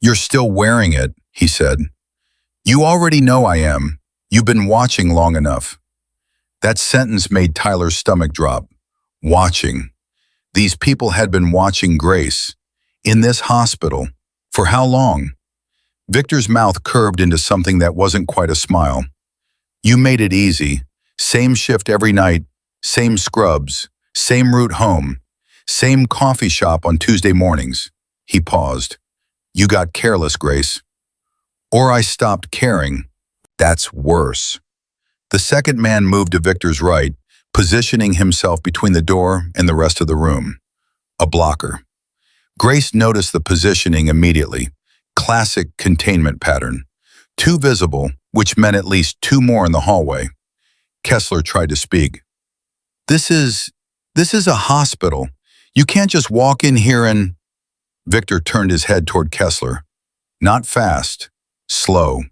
"You're still wearing it," he said. "You already know I am. You've been watching long enough." That sentence made Tyler's stomach drop. Watching. These people had been watching Grace. In this hospital. For how long? Victor's mouth curved into something that wasn't quite a smile. "You made it easy. Same shift every night. Same scrubs. Same route home. Same coffee shop on Tuesday mornings." He paused. "You got careless, Grace." "Or I stopped caring. That's worse." The second man moved to Victor's right, positioning himself between the door and the rest of the room. A blocker. Grace noticed the positioning immediately. Classic containment pattern. Two visible, which meant at least two more in the hallway. Kessler tried to speak. This is a hospital. You can't just walk in here and... Victor turned his head toward Kessler. Not fast, slow,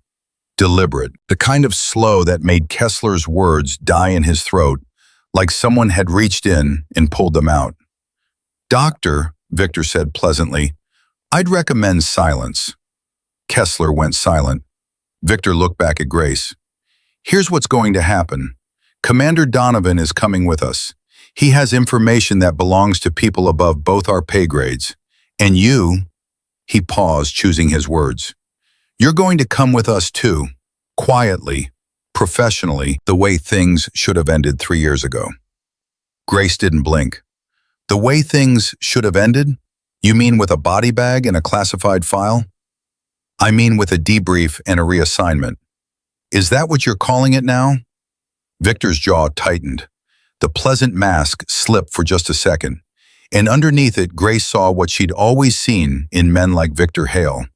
deliberate. The kind of slow that made Kessler's words die in his throat, like someone had reached in and pulled them out. Doctor, Victor said pleasantly, I'd recommend silence. Kessler went silent. Victor looked back at Grace. Here's what's going to happen. Commander Donovan is coming with us. He has information that belongs to people above both our pay grades. And you, he paused, choosing his words. You're going to come with us too, quietly, professionally, the way things should have ended 3 years ago. Grace didn't blink. The way things should have ended? You mean with a body bag and a classified file? I mean with a debrief and a reassignment. Is that what you're calling it now? Victor's jaw tightened. The pleasant mask slipped for just a second, and underneath it, Grace saw what she'd always seen in men like Victor Hale.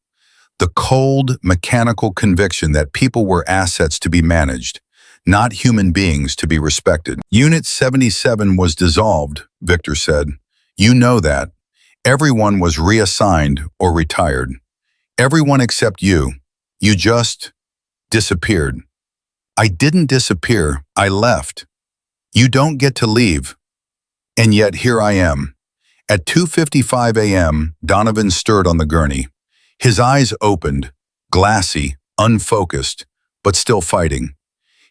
The cold, mechanical conviction that people were assets to be managed, not human beings to be respected. Unit 77 was dissolved, Victor said. You know that. Everyone was reassigned or retired. Everyone except you. You just disappeared. I didn't disappear. I left. You don't get to leave. And yet here I am. At 2:55 a.m., Donovan stirred on the gurney. His eyes opened, glassy, unfocused, but still fighting.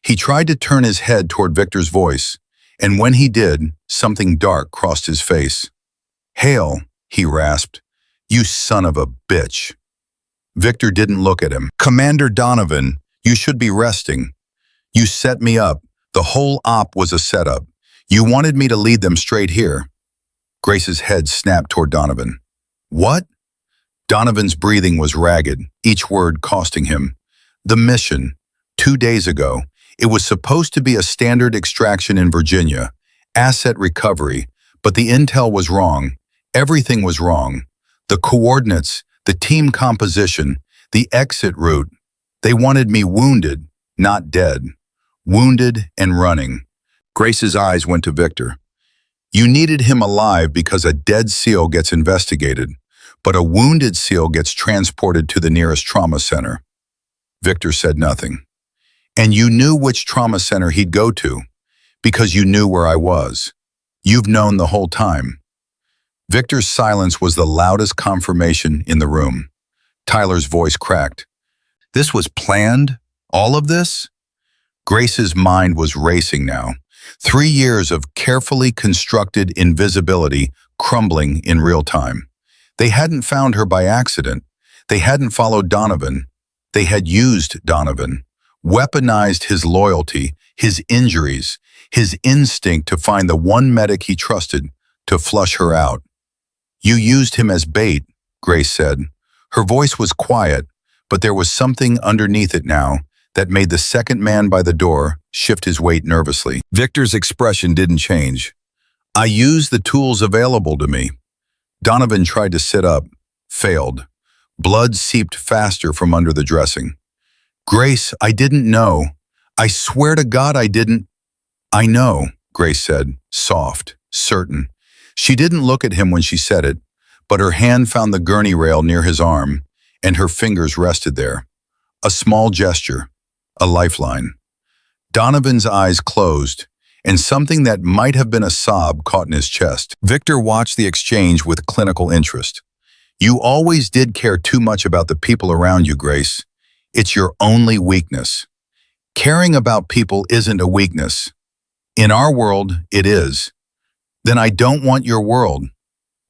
He tried to turn his head toward Victor's voice, and when he did, something dark crossed his face. Hale, he rasped, you son of a bitch. Victor didn't look at him. Commander Donovan, you should be resting. You set me up. The whole op was a setup. You wanted me to lead them straight here. Grace's head snapped toward Donovan. What? Donovan's breathing was ragged, each word costing him. The mission. 2 days ago. It was supposed to be a standard extraction in Virginia. Asset recovery. But the intel was wrong. Everything was wrong. The coordinates, the team composition, the exit route. They wanted me wounded, not dead. Wounded and running. Grace's eyes went to Victor. You needed him alive because a dead SEAL gets investigated, but a wounded SEAL gets transported to the nearest trauma center. Victor said nothing. And you knew which trauma center he'd go to, because you knew where I was. You've known the whole time. Victor's silence was the loudest confirmation in the room. Tyler's voice cracked. This was planned? All of this? Grace's mind was racing now. 3 years of carefully constructed invisibility crumbling in real time. They hadn't found her by accident. They hadn't followed Donovan. They had used Donovan, weaponized his loyalty, his injuries, his instinct to find the one medic he trusted to flush her out. You used him as bait, Grace said. Her voice was quiet, but there was something underneath it now that made the second man by the door shift his weight nervously. Victor's expression didn't change. I used the tools available to me. Donovan tried to sit up, failed. Blood seeped faster from under the dressing. Grace, I didn't know. I swear to God I didn't. I know, Grace said, soft, certain. She didn't look at him when she said it, but her hand found the gurney rail near his arm, and her fingers rested there. A small gesture, a lifeline. Donovan's eyes closed, and something that might have been a sob caught in his chest. Victor watched the exchange with clinical interest. You always did care too much about the people around you, Grace. It's your only weakness. Caring about people isn't a weakness. In our world, it is. Then I don't want your world.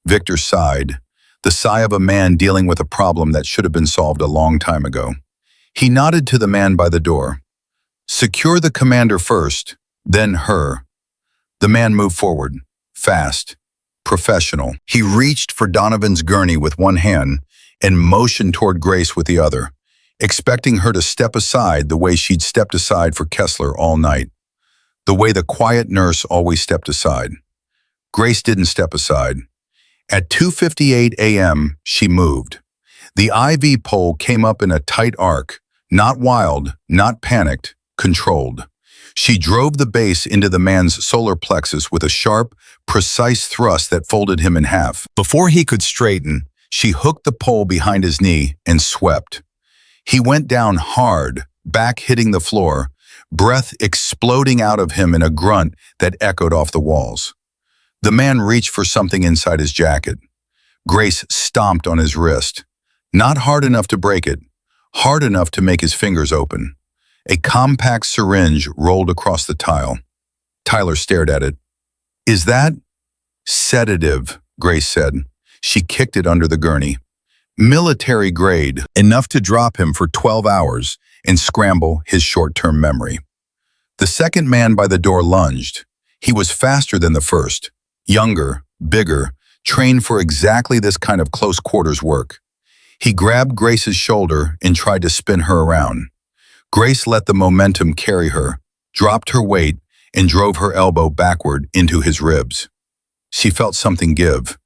Victor sighed, the sigh of a man dealing with a problem that should have been solved a long time ago. He nodded to the man by the door. Secure the commander first, then her. The man moved forward, fast, professional. He reached for Donovan's gurney with one hand and motioned toward Grace with the other, expecting her to step aside the way she'd stepped aside for Kessler all night, the way the quiet nurse always stepped aside. Grace didn't step aside. At 2:58 a.m., she moved. The IV pole came up in a tight arc, not wild, not panicked, controlled. She drove the base into the man's solar plexus with a sharp, precise thrust that folded him in half. Before he could straighten, she hooked the pole behind his knee and swept. He went down hard, back hitting the floor, breath exploding out of him in a grunt that echoed off the walls. The man reached for something inside his jacket. Grace stomped on his wrist. Not hard enough to break it, hard enough to make his fingers open. A compact syringe rolled across the tile. Tyler stared at it. "Is that?" "Sedative," Grace said. She kicked it under the gurney. "Military grade, enough to drop him for 12 hours and scramble his short-term memory." The second man by the door lunged. He was faster than the first, younger, bigger, trained for exactly this kind of close-quarters work. He grabbed Grace's shoulder and tried to spin her around. Grace let the momentum carry her, dropped her weight, and drove her elbow backward into his ribs. She felt something give.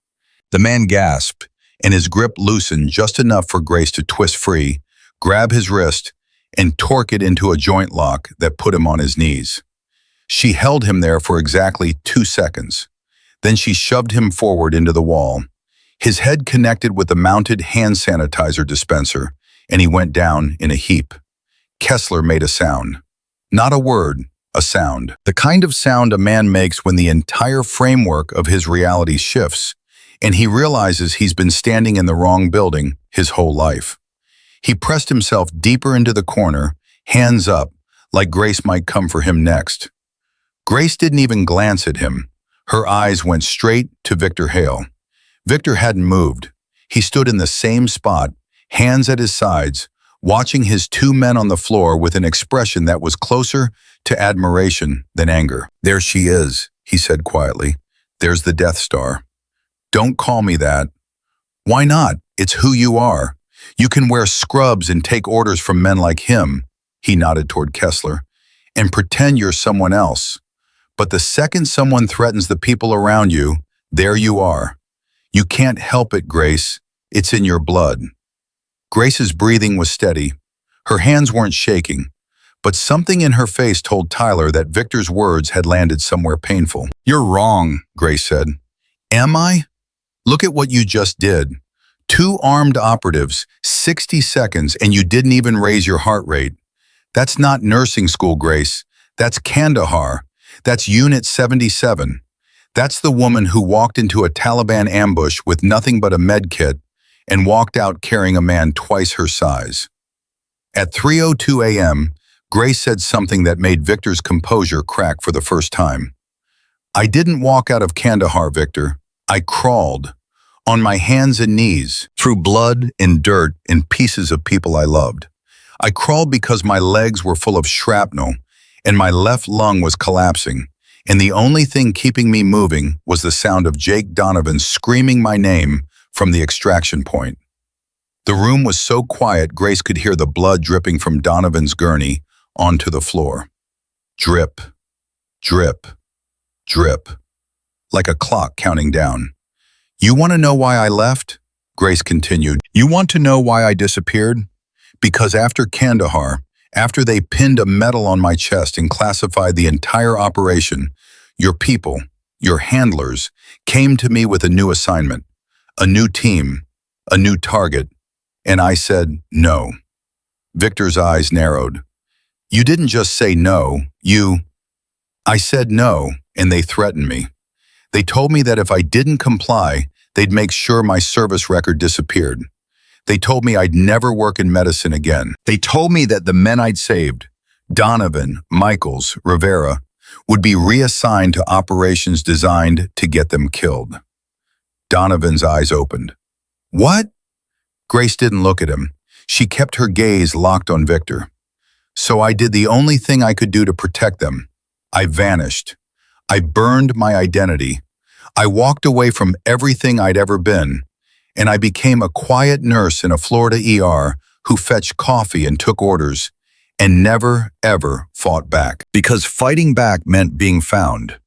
The man gasped, and his grip loosened just enough for Grace to twist free, grab his wrist, and torque it into a joint lock that put him on his knees. She held him there for exactly 2 seconds. Then she shoved him forward into the wall. His head connected with the mounted hand sanitizer dispenser, and he went down in a heap. Kessler made a sound. Not a word, a sound. The kind of sound a man makes when the entire framework of his reality shifts, and he realizes he's been standing in the wrong building his whole life. He pressed himself deeper into the corner, hands up, like Grace might come for him next. Grace didn't even glance at him. Her eyes went straight to Victor Hale. Victor hadn't moved. He stood in the same spot, hands at his sides, watching his 2 men on the floor with an expression that was closer to admiration than anger. "There she is," he said quietly. "There's the Death Star." "Don't call me that." "Why not? It's who you are. You can wear scrubs and take orders from men like him," he nodded toward Kessler, "and pretend you're someone else. But the second someone threatens the people around you, there you are. You can't help it, Grace. It's in your blood." Grace's breathing was steady. Her hands weren't shaking, but something in her face told Tyler that Victor's words had landed somewhere painful. "You're wrong," Grace said. "Am I? Look at what you just did. 2 armed operatives, 60 seconds, and you didn't even raise your heart rate. That's not nursing school, Grace. That's Kandahar. That's Unit 77. That's the woman who walked into a Taliban ambush with nothing but a med kit and walked out carrying a man twice her size." At 3:02 a.m., Grace said something that made Victor's composure crack for the first time. "I didn't walk out of Kandahar, Victor. I crawled, on my hands and knees, through blood and dirt and pieces of people I loved. I crawled because my legs were full of shrapnel and my left lung was collapsing, and the only thing keeping me moving was the sound of Jake Donovan screaming my name from the extraction point." The room was so quiet Grace could hear the blood dripping from Donovan's gurney onto the floor. Drip, drip, drip, like a clock counting down. "You want to know why I left?" Grace continued. "You want to know why I disappeared? Because after Kandahar, after they pinned a medal on my chest and classified the entire operation, your people, your handlers, came to me with a new assignment, a new team, a new target, and I said no." Victor's eyes narrowed. "You didn't just say no, I said no, and they threatened me. They told me that if I didn't comply, they'd make sure my service record disappeared. They told me I'd never work in medicine again. They told me that the men I'd saved, Donovan, Michaels, Rivera, would be reassigned to operations designed to get them killed." Donovan's eyes opened. "What?" Grace didn't look at him. She kept her gaze locked on Victor. "So I did the only thing I could do to protect them. I vanished. I burned my identity. I walked away from everything I'd ever been, and I became a quiet nurse in a Florida ER who fetched coffee and took orders, and never, ever fought back. Because fighting back meant being found,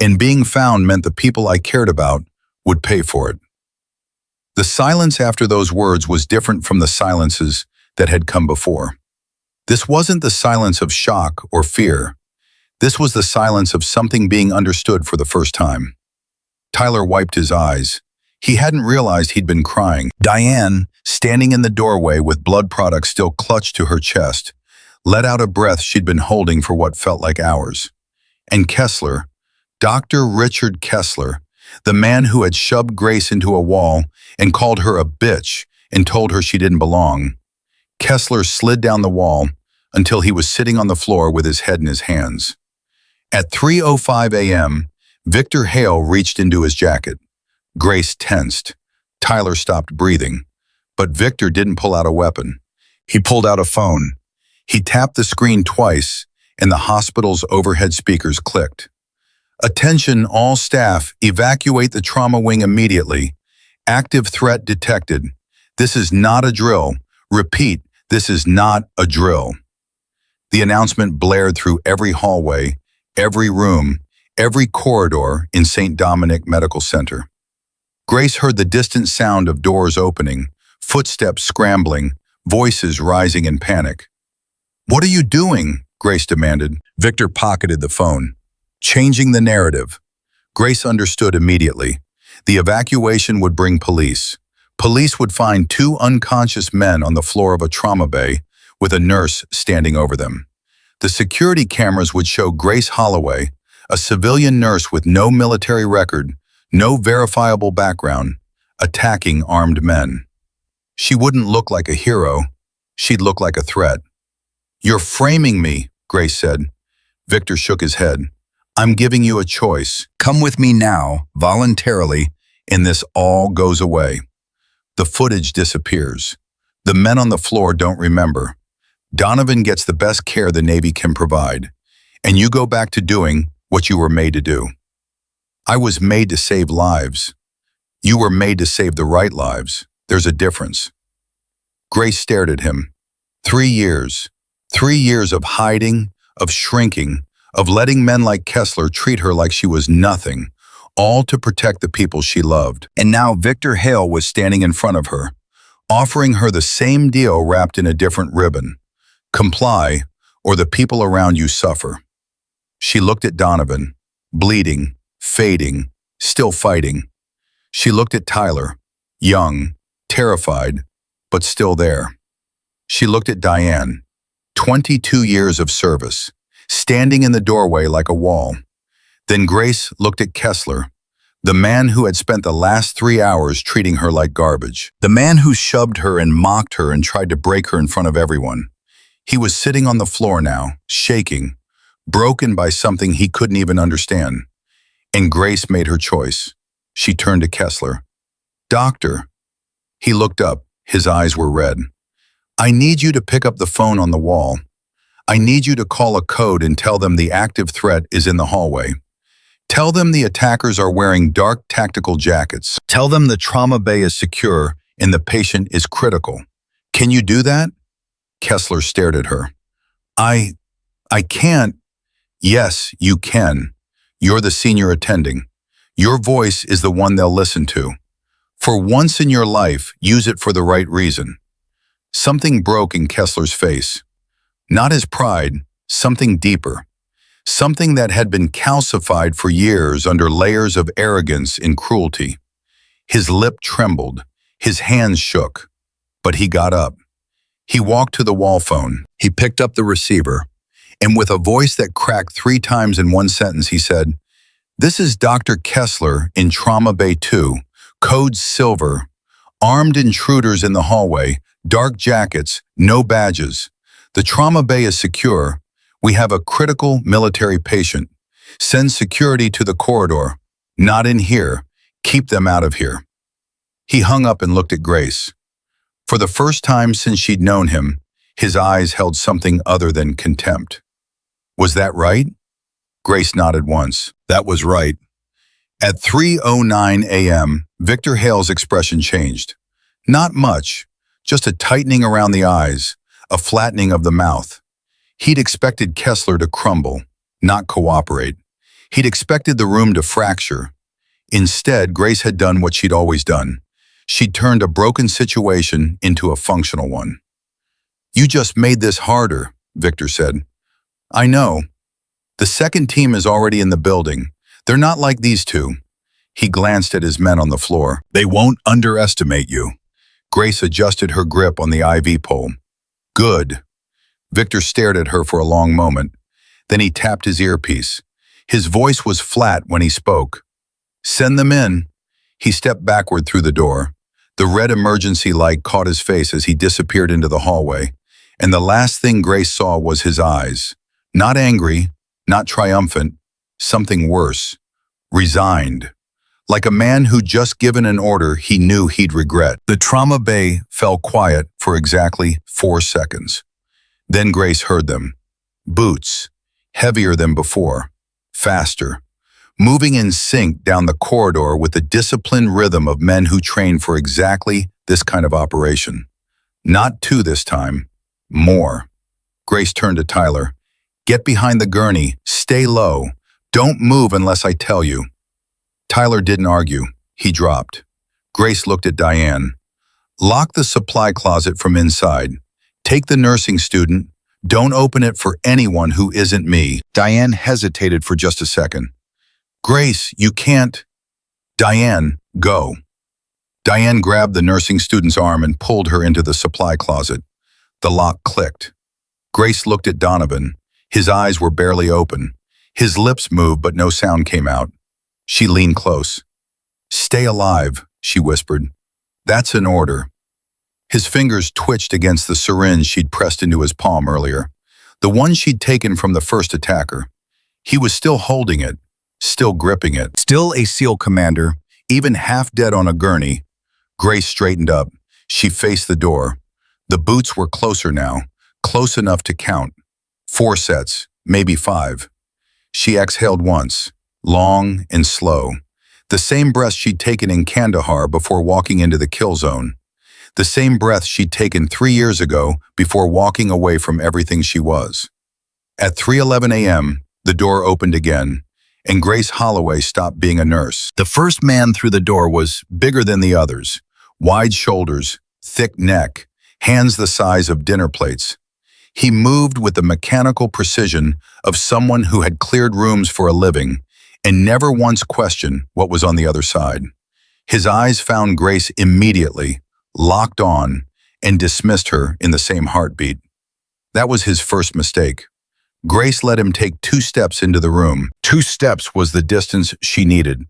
and being found meant the people I cared about would pay for it." The silence after those words was different from the silences that had come before. This wasn't the silence of shock or fear. This was the silence of something being understood for the first time. Tyler wiped his eyes. He hadn't realized he'd been crying. Diane, standing in the doorway with blood products still clutched to her chest, let out a breath she'd been holding for what felt like hours. And Kessler, Dr. Richard Kessler, the man who had shoved Grace into a wall and called her a bitch and told her she didn't belong. Kessler slid down the wall until he was sitting on the floor with his head in his hands. At 3:05 a.m., Victor Hale reached into his jacket. Grace tensed. Tyler stopped breathing. But Victor didn't pull out a weapon. He pulled out a phone. He tapped the screen twice, and the hospital's overhead speakers clicked. "Attention all staff, evacuate the trauma wing immediately. Active threat detected. This is not a drill. Repeat, this is not a drill." The announcement blared through every hallway, every room, every corridor in St. Dominic Medical Center. Grace heard the distant sound of doors opening, footsteps scrambling, voices rising in panic. "What are you doing?" Grace demanded. Victor pocketed the phone. "Changing the narrative." Grace understood immediately. The evacuation would bring police. Police would find two unconscious men on the floor of a trauma bay with a nurse standing over them. The security cameras would show Grace Holloway, a civilian nurse with no military record, no verifiable background, attacking armed men. She wouldn't look like a hero. She'd look like a threat. "You're framing me," Grace said. Victor shook his head. "I'm giving you a choice. Come with me now, voluntarily, and this all goes away." The footage disappears. The men on the floor don't remember. Donovan gets the best care the Navy can provide, and you go back to doing what you were made to do. I was made to save lives. You were made to save the right lives. There's a difference. Grace stared at him. 3 years. 3 years of hiding, of shrinking, of letting men like Kessler treat her like she was nothing, all to protect the people she loved. And now Victor Hale was standing in front of her, offering her the same deal wrapped in a different ribbon. Comply, or the people around you suffer. She looked at Donovan, bleeding, fading, still fighting. She looked at Tyler, young, terrified, but still there. She looked at Diane, 22 years of service, standing in the doorway like a wall. Then Grace looked at Kessler, the man who had spent the last 3 hours treating her like garbage, the man who shoved her and mocked her and tried to break her in front of everyone. He was sitting on the floor now, shaking, broken by something he couldn't even understand. And Grace made her choice. She turned to Kessler. "Doctor." He looked up. His eyes were red. "I need you to pick up the phone on the wall. I need you to call a code and tell them the active threat is in the hallway. Tell them the attackers are wearing dark tactical jackets. Tell them the trauma bay is secure and the patient is critical. Can you do that?" Kessler stared at her. I can't." "Yes, you can. You're the senior attending. Your voice is the one they'll listen to. For once in your life, use it for the right reason." Something broke in Kessler's face. Not his pride, something deeper. Something that had been calcified for years under layers of arrogance and cruelty. His lip trembled, his hands shook, but he got up. He walked to the wall phone. He picked up the receiver, and with a voice that cracked 3 times in one sentence, he said, "This is Dr. Kessler in Trauma Bay 2, code Silver. Armed intruders in the hallway, dark jackets, no badges. The trauma bay is secure. We have a critical military patient. Send security to the corridor. Not in here. Keep them out of here." He hung up and looked at Grace. For the first time since she'd known him, his eyes held something other than contempt. "Was that right?" Grace nodded once. "That was right." At 3:09 a.m., Victor Hale's expression changed. Not much, just a tightening around the eyes, a flattening of the mouth. He'd expected Kessler to crumble, not cooperate. He'd expected the room to fracture. Instead, Grace had done what she'd always done. She turned a broken situation into a functional one. "You just made this harder," Victor said. "I know. The second team is already in the building. They're not like these two." He glanced at his men on the floor. "They won't underestimate you." Grace adjusted her grip on the IV pole. "Good." Victor stared at her for a long moment. Then he tapped his earpiece. His voice was flat when he spoke. "Send them in." He stepped backward through the door. The red emergency light caught his face as he disappeared into the hallway, and the last thing Grace saw was his eyes. Not angry, not triumphant, something worse. Resigned. Like a man who'd just given an order he knew he'd regret. The trauma bay fell quiet for exactly 4 seconds. Then Grace heard them. Boots, heavier than before, faster, moving in sync down the corridor with the disciplined rhythm of men who train for exactly this kind of operation. Not 2 this time, more. Grace turned to Tyler. "Get behind the gurney, stay low. Don't move unless I tell you." Tyler didn't argue. He dropped. Grace looked at Diane. "Lock the supply closet from inside. Take the nursing student. Don't open it for anyone who isn't me." Diane hesitated for just a second. "Grace, you can't." "Diane, go." Diane grabbed the nursing student's arm and pulled her into the supply closet. The lock clicked. Grace looked at Donovan. His eyes were barely open. His lips moved, but no sound came out. She leaned close. "Stay alive," she whispered. "That's an order." His fingers twitched against the syringe she'd pressed into his palm earlier, the one she'd taken from the first attacker. He was still holding it, still gripping it. Still a SEAL commander, even half dead on a gurney. Grace straightened up. She faced the door. The boots were closer now, close enough to count. 4 sets, maybe 5. She exhaled once, long and slow. The same breath she'd taken in Kandahar before walking into the kill zone. The same breath she'd taken 3 years ago before walking away from everything she was. At 3:11 a.m., the door opened again, and Grace Holloway stopped being a nurse. The first man through the door was bigger than the others. Wide shoulders, thick neck, hands the size of dinner plates. He moved with the mechanical precision of someone who had cleared rooms for a living and never once questioned what was on the other side. His eyes found Grace immediately, locked on, and dismissed her in the same heartbeat. That was his first mistake. Grace let him take 2 steps into the room. 2 steps was the distance she needed,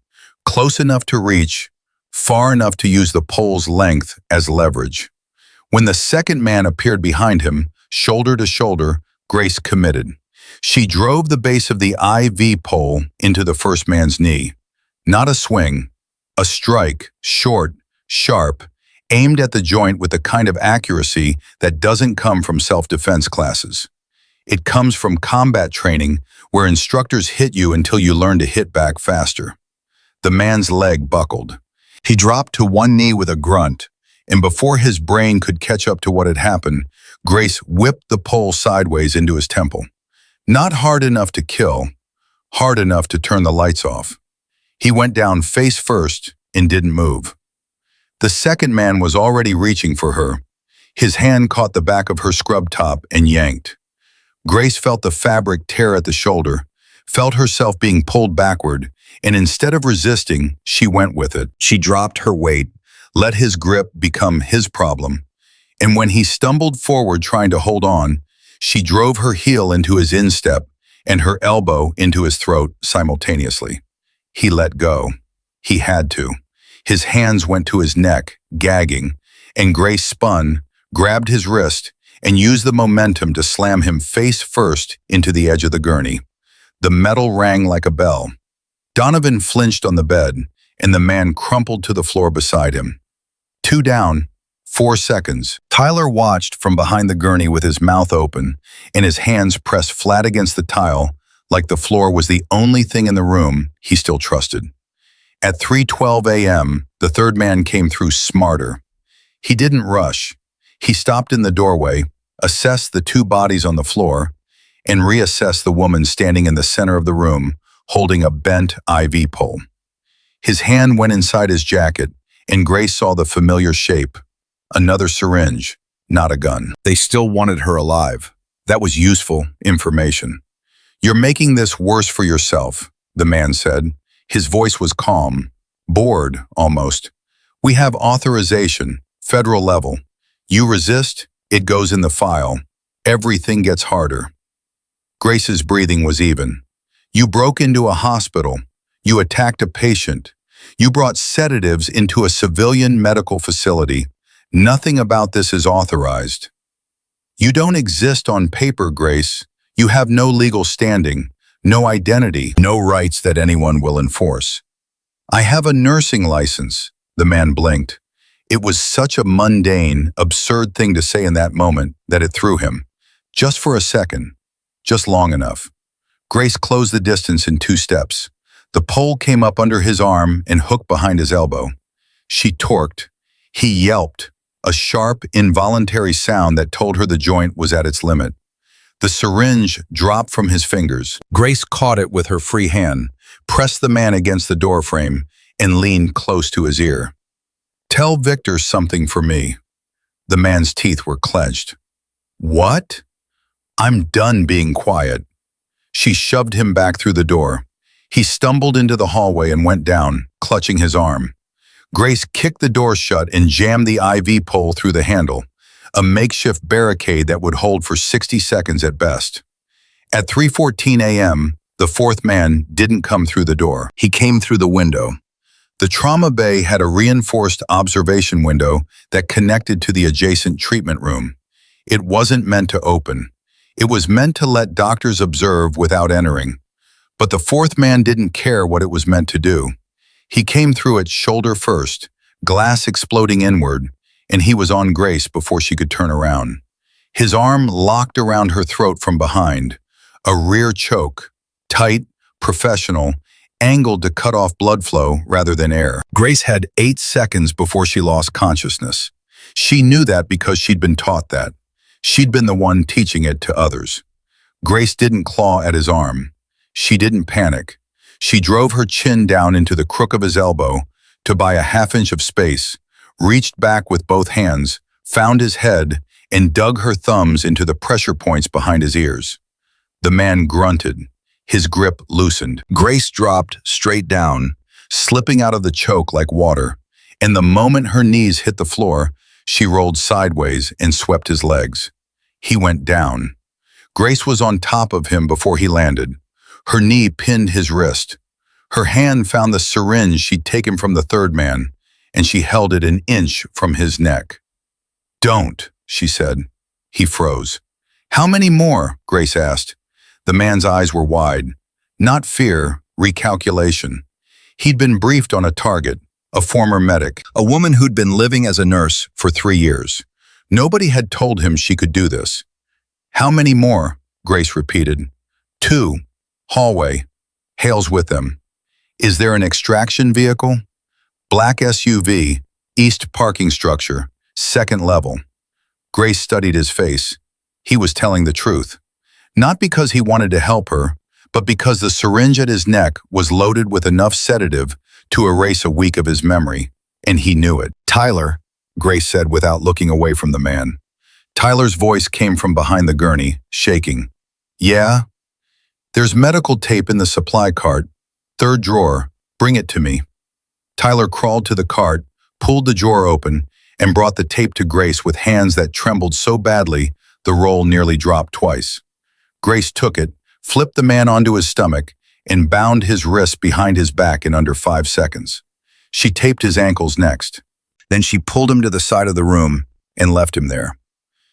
close enough to reach, far enough to use the pole's length as leverage. When the second man appeared behind him, shoulder to shoulder, Grace committed. She drove the base of the IV pole into the first man's knee. Not a swing, a strike, short, sharp, aimed at the joint with the kind of accuracy that doesn't come from self-defense classes. It comes from combat training where instructors hit you until you learn to hit back faster. The man's leg buckled. He dropped to one knee with a grunt, and before his brain could catch up to what had happened, Grace whipped the pole sideways into his temple. Not hard enough to kill, hard enough to turn the lights off. He went down face first and didn't move. The second man was already reaching for her. His hand caught the back of her scrub top and yanked. Grace felt the fabric tear at the shoulder, felt herself being pulled backward, and instead of resisting, she went with it. She dropped her weight, let his grip become his problem, and when he stumbled forward trying to hold on, she drove her heel into his instep and her elbow into his throat simultaneously. He let go. He had to. His hands went to his neck, gagging, and Grace spun, grabbed his wrist, and used the momentum to slam him face first into the edge of the gurney. The metal rang like a bell. Donovan flinched on the bed, and the man crumpled to the floor beside him. 2 down, 4 seconds. Tyler watched from behind the gurney with his mouth open and his hands pressed flat against the tile like the floor was the only thing in the room he still trusted. At 3:12 a.m., the third man came through smarter. He didn't rush. He stopped in the doorway, assessed the 2 bodies on the floor, and reassessed the woman standing in the center of the room, holding a bent IV pole. His hand went inside his jacket and Grace saw the familiar shape. Another syringe, not a gun. They still wanted her alive. That was useful information. "You're making this worse for yourself," the man said. His voice was calm, bored almost. "We have authorization, federal level. You resist, it goes in the file. Everything gets harder." Grace's breathing was even. "You broke into a hospital. You attacked a patient. You brought sedatives into a civilian medical facility. Nothing about this is authorized. You don't exist on paper, Grace. You have no legal standing, no identity, no rights that anyone will enforce." "I have a nursing license," the man blinked. It was such a mundane, absurd thing to say in that moment that it threw him. Just for a second, just long enough. Grace closed the distance in 2 steps. The pole came up under his arm and hooked behind his elbow. She torqued. He yelped, a sharp, involuntary sound that told her the joint was at its limit. The syringe dropped from his fingers. Grace caught it with her free hand, pressed the man against the doorframe, and leaned close to his ear. "Tell Victor something for me." The man's teeth were clenched. "What?" "I'm done being quiet." She shoved him back through the door. He stumbled into the hallway and went down, clutching his arm. Grace kicked the door shut and jammed the IV pole through the handle, a makeshift barricade that would hold for 60 seconds at best. At 3:14 a.m., the 4th man didn't come through the door. He came through the window. The trauma bay had a reinforced observation window that connected to the adjacent treatment room. It wasn't meant to open. It was meant to let doctors observe without entering. But the 4th man didn't care what it was meant to do. He came through it shoulder first, glass exploding inward, and he was on Grace before she could turn around. His arm locked around her throat from behind, a rear choke, tight, professional, angled to cut off blood flow rather than air. Grace had 8 seconds before she lost consciousness. She knew that because she'd been taught that. She'd been the one teaching it to others. Grace didn't claw at his arm. She didn't panic. She drove her chin down into the crook of his elbow to buy a half-inch of space, reached back with both hands, found his head, and dug her thumbs into the pressure points behind his ears. The man grunted. His grip loosened. Grace dropped straight down, slipping out of the choke like water, and the moment her knees hit the floor, she rolled sideways and swept his legs. He went down. Grace was on top of him before he landed. Her knee pinned his wrist. Her hand found the syringe she'd taken from the 3rd man, and she held it an inch from his neck. "Don't," she said. He froze. "How many more?" Grace asked. The man's eyes were wide. Not fear, recalculation. He'd been briefed on a target, a former medic, a woman who'd been living as a nurse for 3 years. Nobody had told him she could do this. "How many more?" Grace repeated. 2. Hallway. Hale's with them. "Is there an extraction vehicle?" "Black SUV, east parking structure, 2nd level." Grace studied his face. He was telling the truth. Not because he wanted to help her, but because the syringe at his neck was loaded with enough sedative to erase a week of his memory, and he knew it. "Tyler," Grace said without looking away from the man. Tyler's voice came from behind the gurney, shaking. "Yeah?" "There's medical tape in the supply cart. 3rd drawer. Bring it to me." Tyler crawled to the cart, pulled the drawer open, and brought the tape to Grace with hands that trembled so badly the roll nearly dropped twice. Grace took it, flipped the man onto his stomach, and bound his wrists behind his back in under 5 seconds. She taped his ankles next. Then she pulled him to the side of the room and left him there.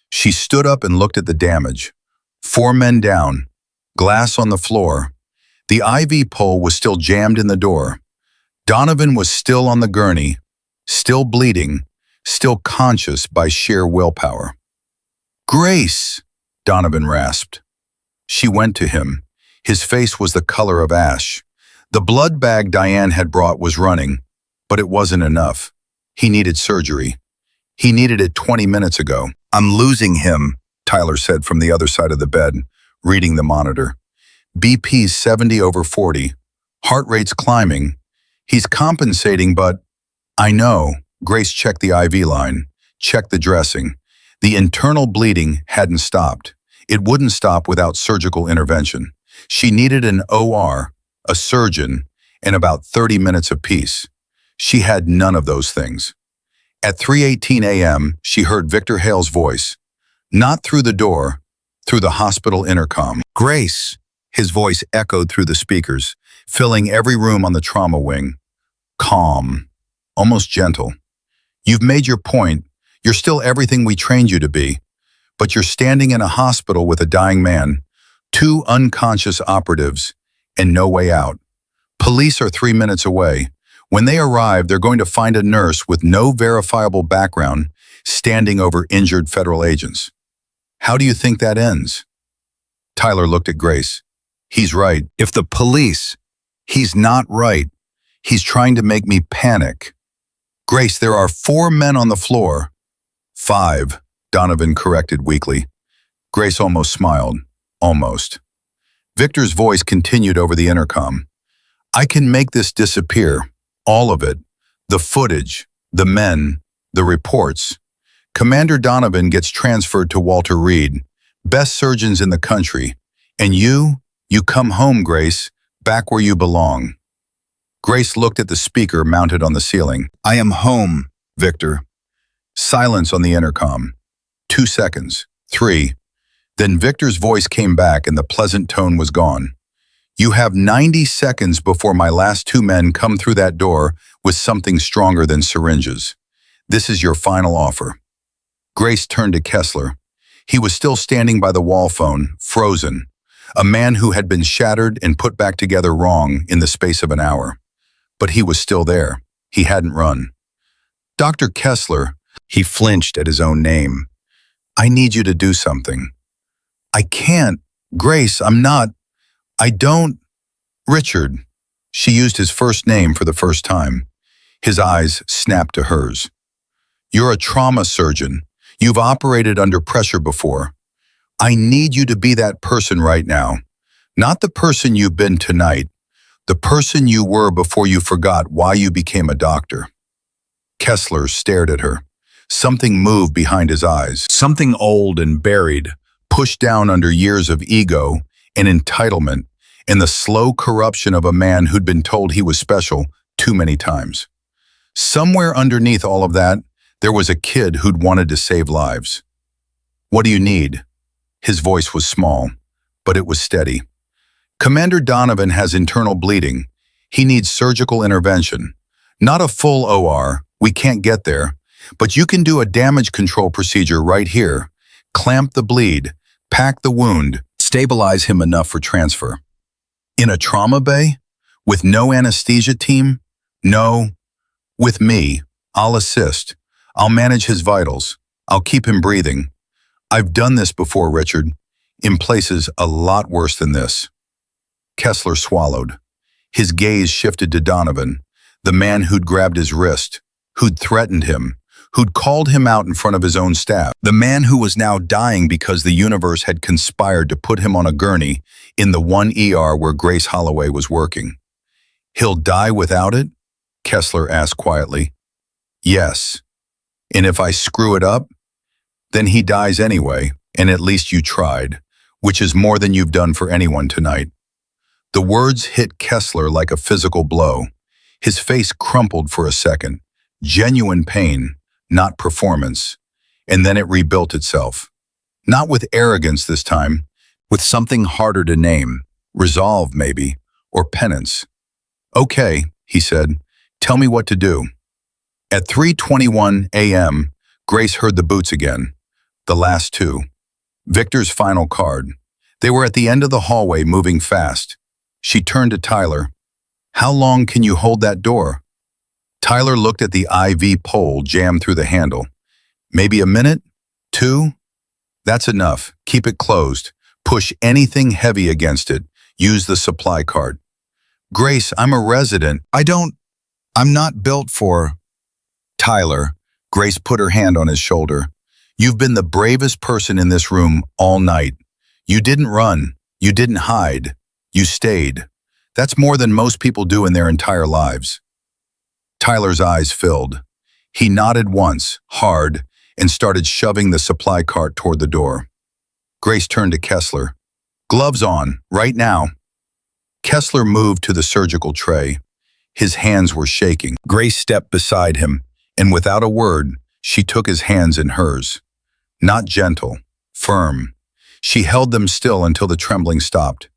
She stood up and looked at the damage. 4 men down, glass on the floor. The IV pole was still jammed in the door. Donovan was still on the gurney, still bleeding, still conscious by sheer willpower. "Grace!" Donovan rasped. She went to him. His face was the color of ash. The blood bag Diane had brought was running, but it wasn't enough. He needed surgery. He needed it 20 minutes ago. "I'm losing him," Tyler said from the other side of the bed, reading the monitor. "BP's 70/40. Heart rate's climbing. He's compensating, but..." I know. Grace checked the IV line, checked the dressing. The internal bleeding hadn't stopped. It wouldn't stop without surgical intervention. She needed an OR, a surgeon, and about 30 minutes of peace. She had none of those things. At 3:18 a.m., she heard Victor Hale's voice. Not through the door, through the hospital intercom. Grace! His voice echoed through the speakers, filling every room on the trauma wing. Calm, almost gentle. You've made your point. You're still everything we trained you to be. But you're standing in a hospital with a dying man, 2 unconscious operatives, and no way out. Police are 3 minutes away. When they arrive, they're going to find a nurse with no verifiable background standing over injured federal agents. How do you think that ends? Tyler looked at Grace. He's right. If the police, he's not right. He's trying to make me panic. Grace, there are 4 men on the floor. 5, Donovan corrected weakly. Grace almost smiled. Almost. Victor's voice continued over the intercom. I can make this disappear. All of it. The footage, the men, the reports. Commander Donovan gets transferred to Walter Reed, best surgeons in the country. And you come home, Grace, back where you belong. Grace looked at the speaker mounted on the ceiling. I am home, Victor. Silence on the intercom. 2 seconds. 3. Then Victor's voice came back and the pleasant tone was gone. You have 90 seconds before my last 2 men come through that door with something stronger than syringes. This is your final offer. Grace turned to Kessler. He was still standing by the wall phone, frozen. A man who had been shattered and put back together wrong in the space of an hour. But he was still there. He hadn't run. Dr. Kessler, he flinched at his own name. I need you to do something. I can't. Grace, I don't. Richard. She used his first name for the first time. His eyes snapped to hers. You're a trauma surgeon. You've operated under pressure before. I need you to be that person right now. Not the person you've been tonight. The person you were before you forgot why you became a doctor. Kessler stared at her. Something moved behind his eyes. Something old and buried, pushed down under years of ego and entitlement and the slow corruption of a man who'd been told he was special too many times. Somewhere underneath all of that, there was a kid who'd wanted to save lives. What do you need? His voice was small, but it was steady. Commander Donovan has internal bleeding. He needs surgical intervention. Not a full OR, we can't get there, but you can do a damage control procedure right here. Clamp the bleed, pack the wound, stabilize him enough for transfer. In a trauma bay? With no anesthesia team? No. With me. I'll assist. I'll manage his vitals. I'll keep him breathing. I've done this before, Richard, in places a lot worse than this. Kessler swallowed. His gaze shifted to Donovan, the man who'd grabbed his wrist, who'd threatened him, who'd called him out in front of his own staff, the man who was now dying because the universe had conspired to put him on a gurney in the one ER where Grace Holloway was working. He'll die without it? Kessler asked quietly. Yes. And if I screw it up, then he dies anyway, and at least you tried, which is more than you've done for anyone tonight. The words hit Kessler like a physical blow. His face crumpled for a second. Genuine pain, not performance. And then it rebuilt itself. Not with arrogance this time, with something harder to name. Resolve, maybe, or penance. Okay, he said, tell me what to do. At 3:21 a.m., Grace heard the boots again. The last 2. Victor's final card. They were at the end of the hallway, moving fast. She turned to Tyler. How long can you hold that door? Tyler looked at the IV pole jammed through the handle. Maybe a minute? 2? That's enough. Keep it closed. Push anything heavy against it. Use the supply cart. Grace, I'm a resident. I'm not built for... Tyler, Grace put her hand on his shoulder. You've been the bravest person in this room all night. You didn't run. You didn't hide. You stayed. That's more than most people do in their entire lives. Tyler's eyes filled. He nodded once, hard, and started shoving the supply cart toward the door. Grace turned to Kessler. "Gloves on, right now." Kessler moved to the surgical tray. His hands were shaking. Grace stepped beside him, and without a word, she took his hands in hers. Not gentle, firm. She held them still until the trembling stopped.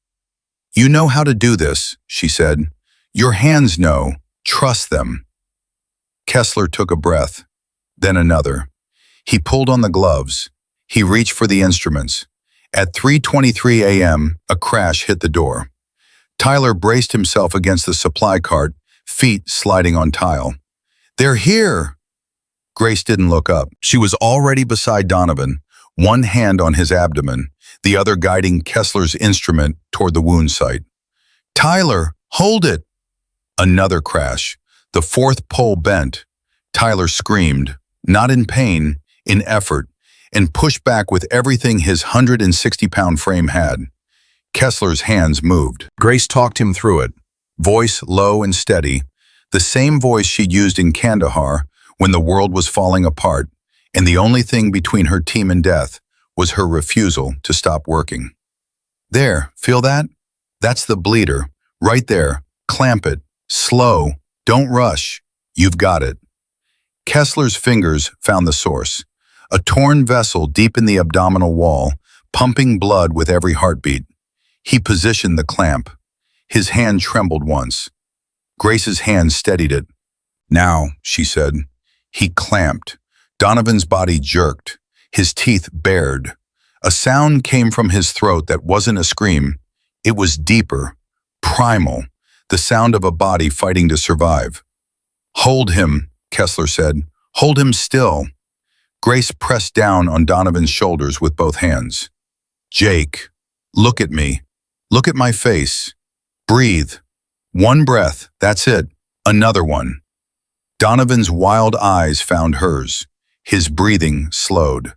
"You know how to do this," she said. "Your hands know. Trust them." Kessler took a breath, then another. He pulled on the gloves. He reached for the instruments. At 3:23 a.m., a crash hit the door. Tyler braced himself against the supply cart, feet sliding on tile. "They're here!" Grace didn't look up. She was already beside Donovan, one hand on his abdomen, the other guiding Kessler's instrument toward the wound site. "Tyler, hold it!" Another crash. The fourth pole bent. Tyler screamed, not in pain, in effort, and pushed back with everything his 160-pound frame had. Kessler's hands moved. Grace talked him through it, voice low and steady, the same voice she'd used in Kandahar when the world was falling apart, and the only thing between her team and death was her refusal to stop working. "There, feel that? That's the bleeder. Right there. Clamp it. Slow. Don't rush. You've got it." Kessler's fingers found the source, a torn vessel deep in the abdominal wall, pumping blood with every heartbeat. He positioned the clamp. His hand trembled once. Grace's hand steadied it. "Now," she said. He clamped. Donovan's body jerked, his teeth bared. A sound came from his throat that wasn't a scream. It was deeper, primal, the sound of a body fighting to survive. "Hold him," Kessler said. "Hold him still." Grace pressed down on Donovan's shoulders with both hands. "Jake, look at me. Look at my face. Breathe. One breath, that's it. Another one." Donovan's wild eyes found hers. His breathing slowed.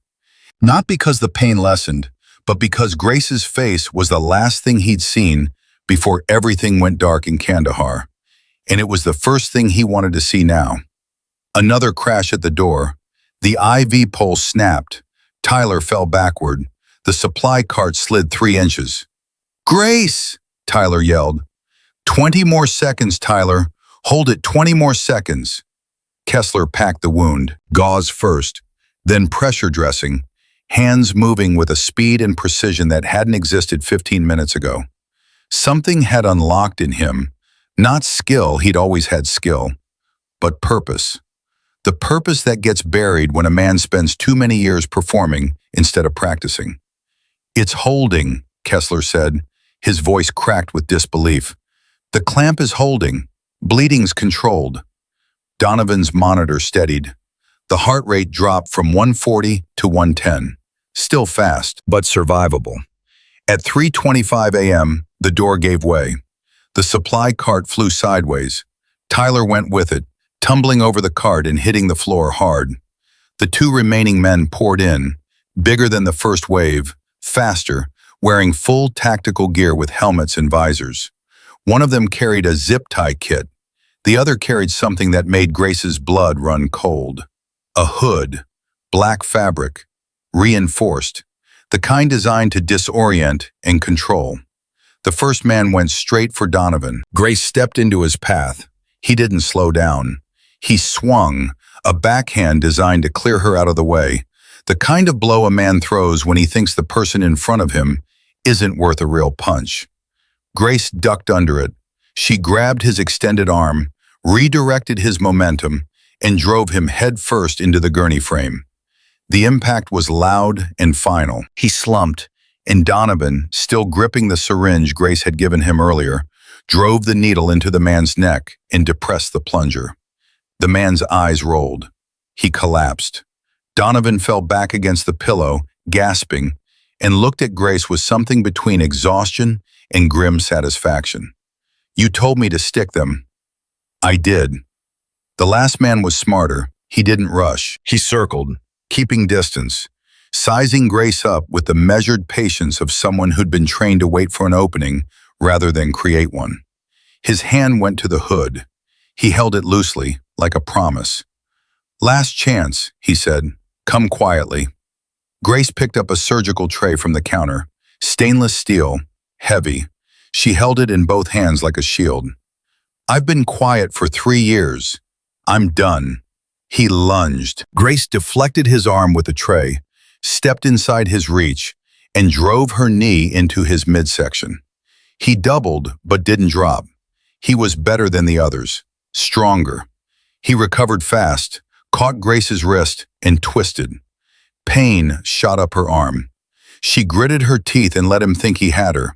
Not because the pain lessened, but because Grace's face was the last thing he'd seen before everything went dark in Kandahar. And it was the first thing he wanted to see now. Another crash at the door. The IV pole snapped. Tyler fell backward. The supply cart slid 3 inches. "Grace!" Tyler yelled. 20 more seconds, Tyler. Hold it 20 more seconds." Kessler packed the wound, gauze first, then pressure dressing, hands moving with a speed and precision that hadn't existed 15 minutes ago. Something had unlocked in him, not skill, he'd always had skill, but purpose. The purpose that gets buried when a man spends too many years performing instead of practicing. "It's holding," Kessler said, his voice cracked with disbelief. "The clamp is holding. Bleeding's controlled." Donovan's monitor steadied. The heart rate dropped from 140 to 110. Still fast, but survivable. At 3:25 a.m., the door gave way. The supply cart flew sideways. Tyler went with it, tumbling over the cart and hitting the floor hard. The 2 remaining men poured in, bigger than the first wave, faster, wearing full tactical gear with helmets and visors. One of them carried a zip-tie kit. The other carried something that made Grace's blood run cold. A hood, black fabric, reinforced, the kind designed to disorient and control. The first man went straight for Donovan. Grace stepped into his path. He didn't slow down. He swung, a backhand designed to clear her out of the way, the kind of blow a man throws when he thinks the person in front of him isn't worth a real punch. Grace ducked under it. She grabbed his extended arm, redirected his momentum, and drove him headfirst into the gurney frame. The impact was loud and final. He slumped, and Donovan, still gripping the syringe Grace had given him earlier, drove the needle into the man's neck and depressed the plunger. The man's eyes rolled. He collapsed. Donovan fell back against the pillow, gasping, and looked at Grace with something between exhaustion and grim satisfaction. "You told me to stick them." "I did." The last man was smarter. He didn't rush. He circled, keeping distance, sizing Grace up with the measured patience of someone who'd been trained to wait for an opening rather than create one. His hand went to the hood. He held it loosely, like a promise. "Last chance," he said. "Come quietly." Grace picked up a surgical tray from the counter. Stainless steel, heavy. She held it in both hands like a shield. "I've been quiet for 3 years. I'm done." He lunged. Grace deflected his arm with the tray, stepped inside his reach, and drove her knee into his midsection. He doubled, but didn't drop. He was better than the others, stronger. He recovered fast, caught Grace's wrist, and twisted. Pain shot up her arm. She gritted her teeth and let him think he had her.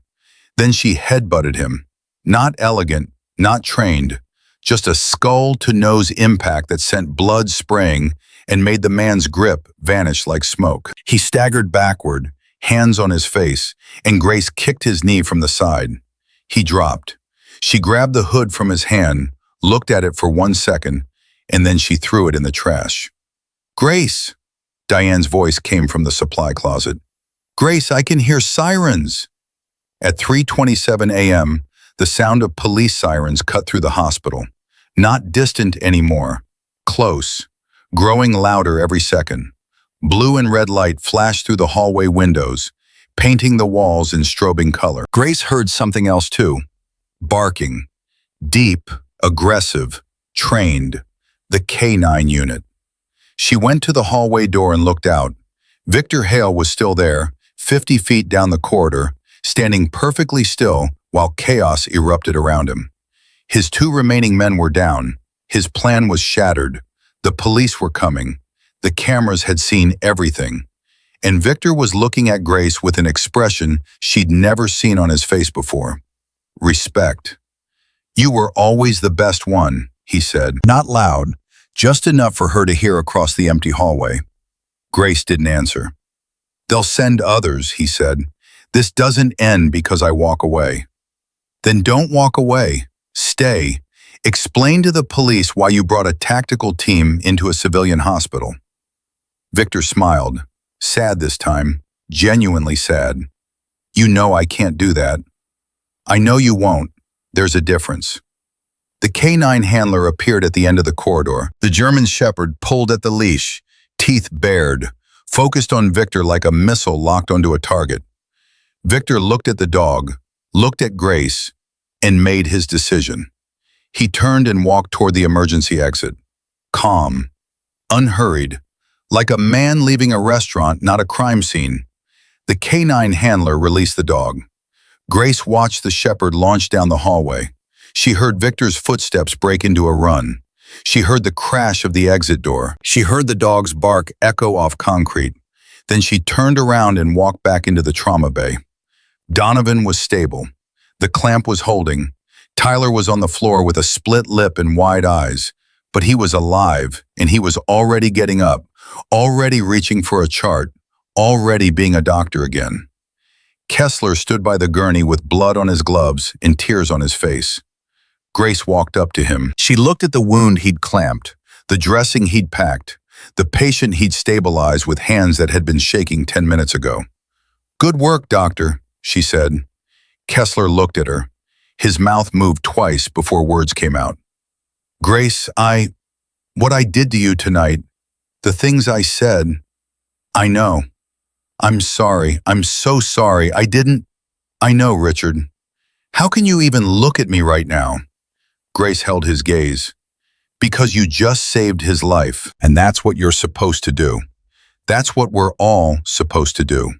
Then she headbutted him. Not elegant, not trained, just a skull-to-nose impact that sent blood spraying and made the man's grip vanish like smoke. He staggered backward, hands on his face, and Grace kicked his knee from the side. He dropped. She grabbed the hood from his hand, looked at it for 1 second, and then she threw it in the trash. "Grace!" Diane's voice came from the supply closet. "Grace, I can hear sirens!" At 3:27 a.m., the sound of police sirens cut through the hospital. Not distant anymore. Close. Growing louder every second. Blue and red light flashed through the hallway windows, painting the walls in strobing color. Grace heard something else too. Barking. Deep, aggressive, trained. The K9 unit. She went to the hallway door and looked out. Victor Hale was still there, 50 feet down the corridor, standing perfectly still while chaos erupted around him. His 2 remaining men were down. His plan was shattered. The police were coming. The cameras had seen everything. And Victor was looking at Grace with an expression she'd never seen on his face before. Respect. "You were always the best one," he said. Not loud, just enough for her to hear across the empty hallway. Grace didn't answer. "They'll send others," he said. "This doesn't end because I walk away." "Then don't walk away. Stay. Explain to the police why you brought a tactical team into a civilian hospital." Victor smiled, sad this time, genuinely sad. "You know I can't do that." "I know you won't. There's a difference." The K9 handler appeared at the end of the corridor. The German shepherd pulled at the leash, teeth bared, focused on Victor like a missile locked onto a target. Victor looked at the dog, looked at Grace, and made his decision. He turned and walked toward the emergency exit. Calm, unhurried, like a man leaving a restaurant, not a crime scene. The K9 handler released the dog. Grace watched the shepherd launch down the hallway. She heard Victor's footsteps break into a run. She heard the crash of the exit door. She heard the dog's bark echo off concrete. Then she turned around and walked back into the trauma bay. Donovan was stable. The clamp was holding. Tyler was on the floor with a split lip and wide eyes. But he was alive, and he was already getting up, already reaching for a chart, already being a doctor again. Kessler stood by the gurney with blood on his gloves and tears on his face. Grace walked up to him. She looked at the wound he'd clamped, the dressing he'd packed, the patient he'd stabilized with hands that had been shaking 10 minutes ago. "Good work, doctor," she said. Kessler looked at her. His mouth moved twice before words came out. "Grace, what I did to you tonight, the things I said, I know. I'm sorry. I'm so sorry. I know, Richard. How can you even look at me right now?" Grace held his gaze. "Because you just saved his life, and that's what you're supposed to do. That's what we're all supposed to do."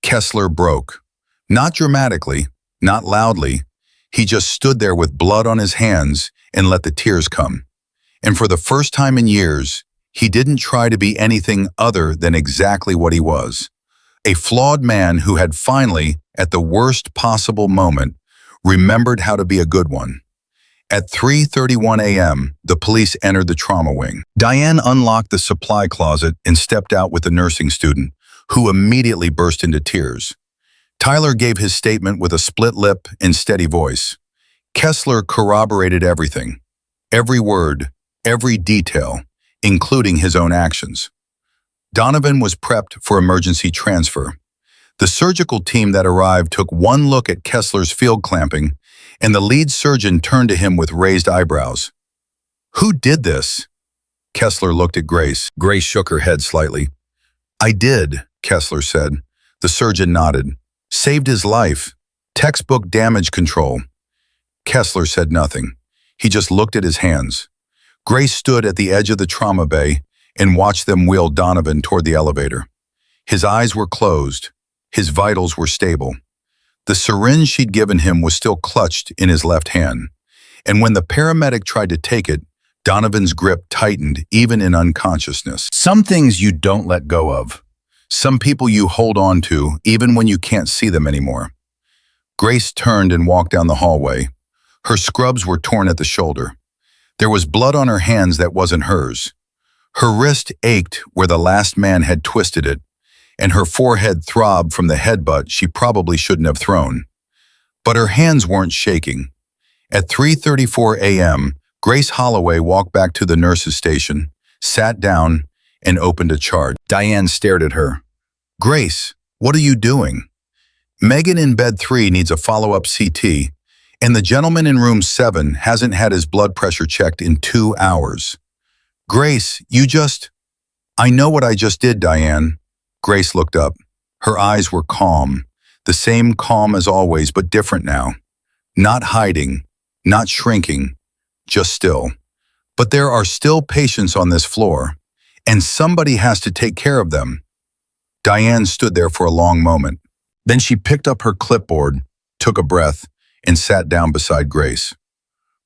Kessler broke. Not dramatically, not loudly. He just stood there with blood on his hands and let the tears come. And for the first time in years, he didn't try to be anything other than exactly what he was. A flawed man who had finally, at the worst possible moment, remembered how to be a good one. At 3:31 a.m., the police entered the trauma wing. Diane unlocked the supply closet and stepped out with the nursing student, who immediately burst into tears. Tyler gave his statement with a split lip and steady voice. Kessler corroborated everything, every word, every detail, including his own actions. Donovan was prepped for emergency transfer. The surgical team that arrived took one look at Kessler's field clamping, and the lead surgeon turned to him with raised eyebrows. Who did this? Kessler looked at Grace. Grace shook her head slightly. I did, Kessler said. The surgeon nodded. Saved his life. Textbook damage control. Kessler said nothing. He just looked at his hands. Grace stood at the edge of the trauma bay and watched them wheel Donovan toward the elevator. His eyes were closed. His vitals were stable. The syringe she'd given him was still clutched in his left hand. And when the paramedic tried to take it, Donovan's grip tightened even in unconsciousness. Some things you don't let go of. Some people you hold on to even when you can't see them anymore. Grace turned and walked down the hallway. Her scrubs were torn at the shoulder. There was blood on her hands that wasn't hers. Her wrist ached where the last man had twisted it, and her forehead throbbed from the headbutt she probably shouldn't have thrown. But her hands weren't shaking. At 3:34 a.m., Grace Holloway walked back to the nurse's station, sat down, and opened a chart. Diane stared at her. Grace, what are you doing? Megan in bed 3 needs a follow-up CT, and the gentleman in room 7 hasn't had his blood pressure checked in 2 hours. Grace, I know what I just did, Diane. Grace looked up. Her eyes were calm, the same calm as always, but different now. Not hiding, not shrinking, just still. But there are still patients on this floor, and somebody has to take care of them. Diane stood there for a long moment. Then she picked up her clipboard, took a breath, and sat down beside Grace.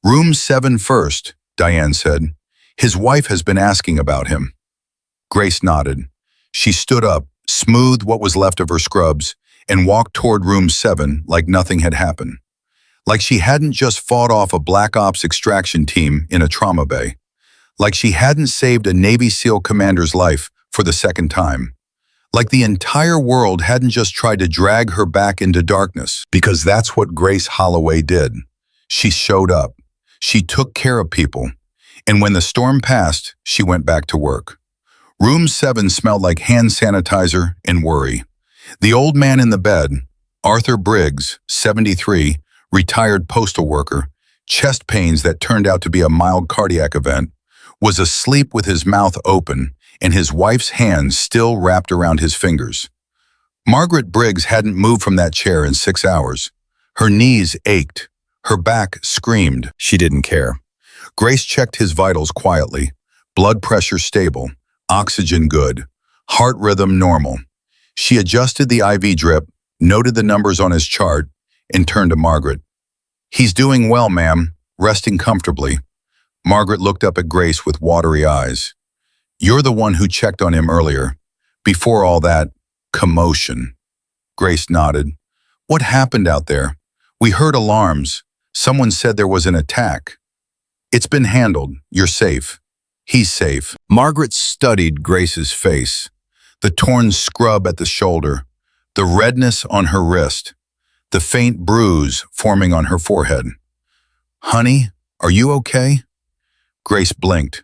Room 7 first, Diane said. His wife has been asking about him. Grace nodded. She stood up, smoothed what was left of her scrubs, and walked toward room 7 like nothing had happened. Like she hadn't just fought off a Black Ops extraction team in a trauma bay. Like she hadn't saved a Navy SEAL commander's life for the second time. Like the entire world hadn't just tried to drag her back into darkness, because that's what Grace Holloway did. She showed up. She took care of people. And when the storm passed, she went back to work. Room 7 smelled like hand sanitizer and worry. The old man in the bed, Arthur Briggs, 73, retired postal worker, chest pains that turned out to be a mild cardiac event, was asleep with his mouth open and his wife's hands still wrapped around his fingers. Margaret Briggs hadn't moved from that chair in 6 hours. Her knees ached. Her back screamed. She didn't care. Grace checked his vitals quietly. Blood pressure stable. Oxygen good. Heart rhythm normal. She adjusted the IV drip, noted the numbers on his chart, and turned to Margaret. He's doing well, ma'am, resting comfortably. Margaret looked up at Grace with watery eyes. You're the one who checked on him earlier. Before all that commotion. Grace nodded. What happened out there? We heard alarms. Someone said there was an attack. It's been handled. You're safe. He's safe. Margaret studied Grace's face. The torn scrub at the shoulder. The redness on her wrist. The faint bruise forming on her forehead. Honey, are you okay? Grace blinked.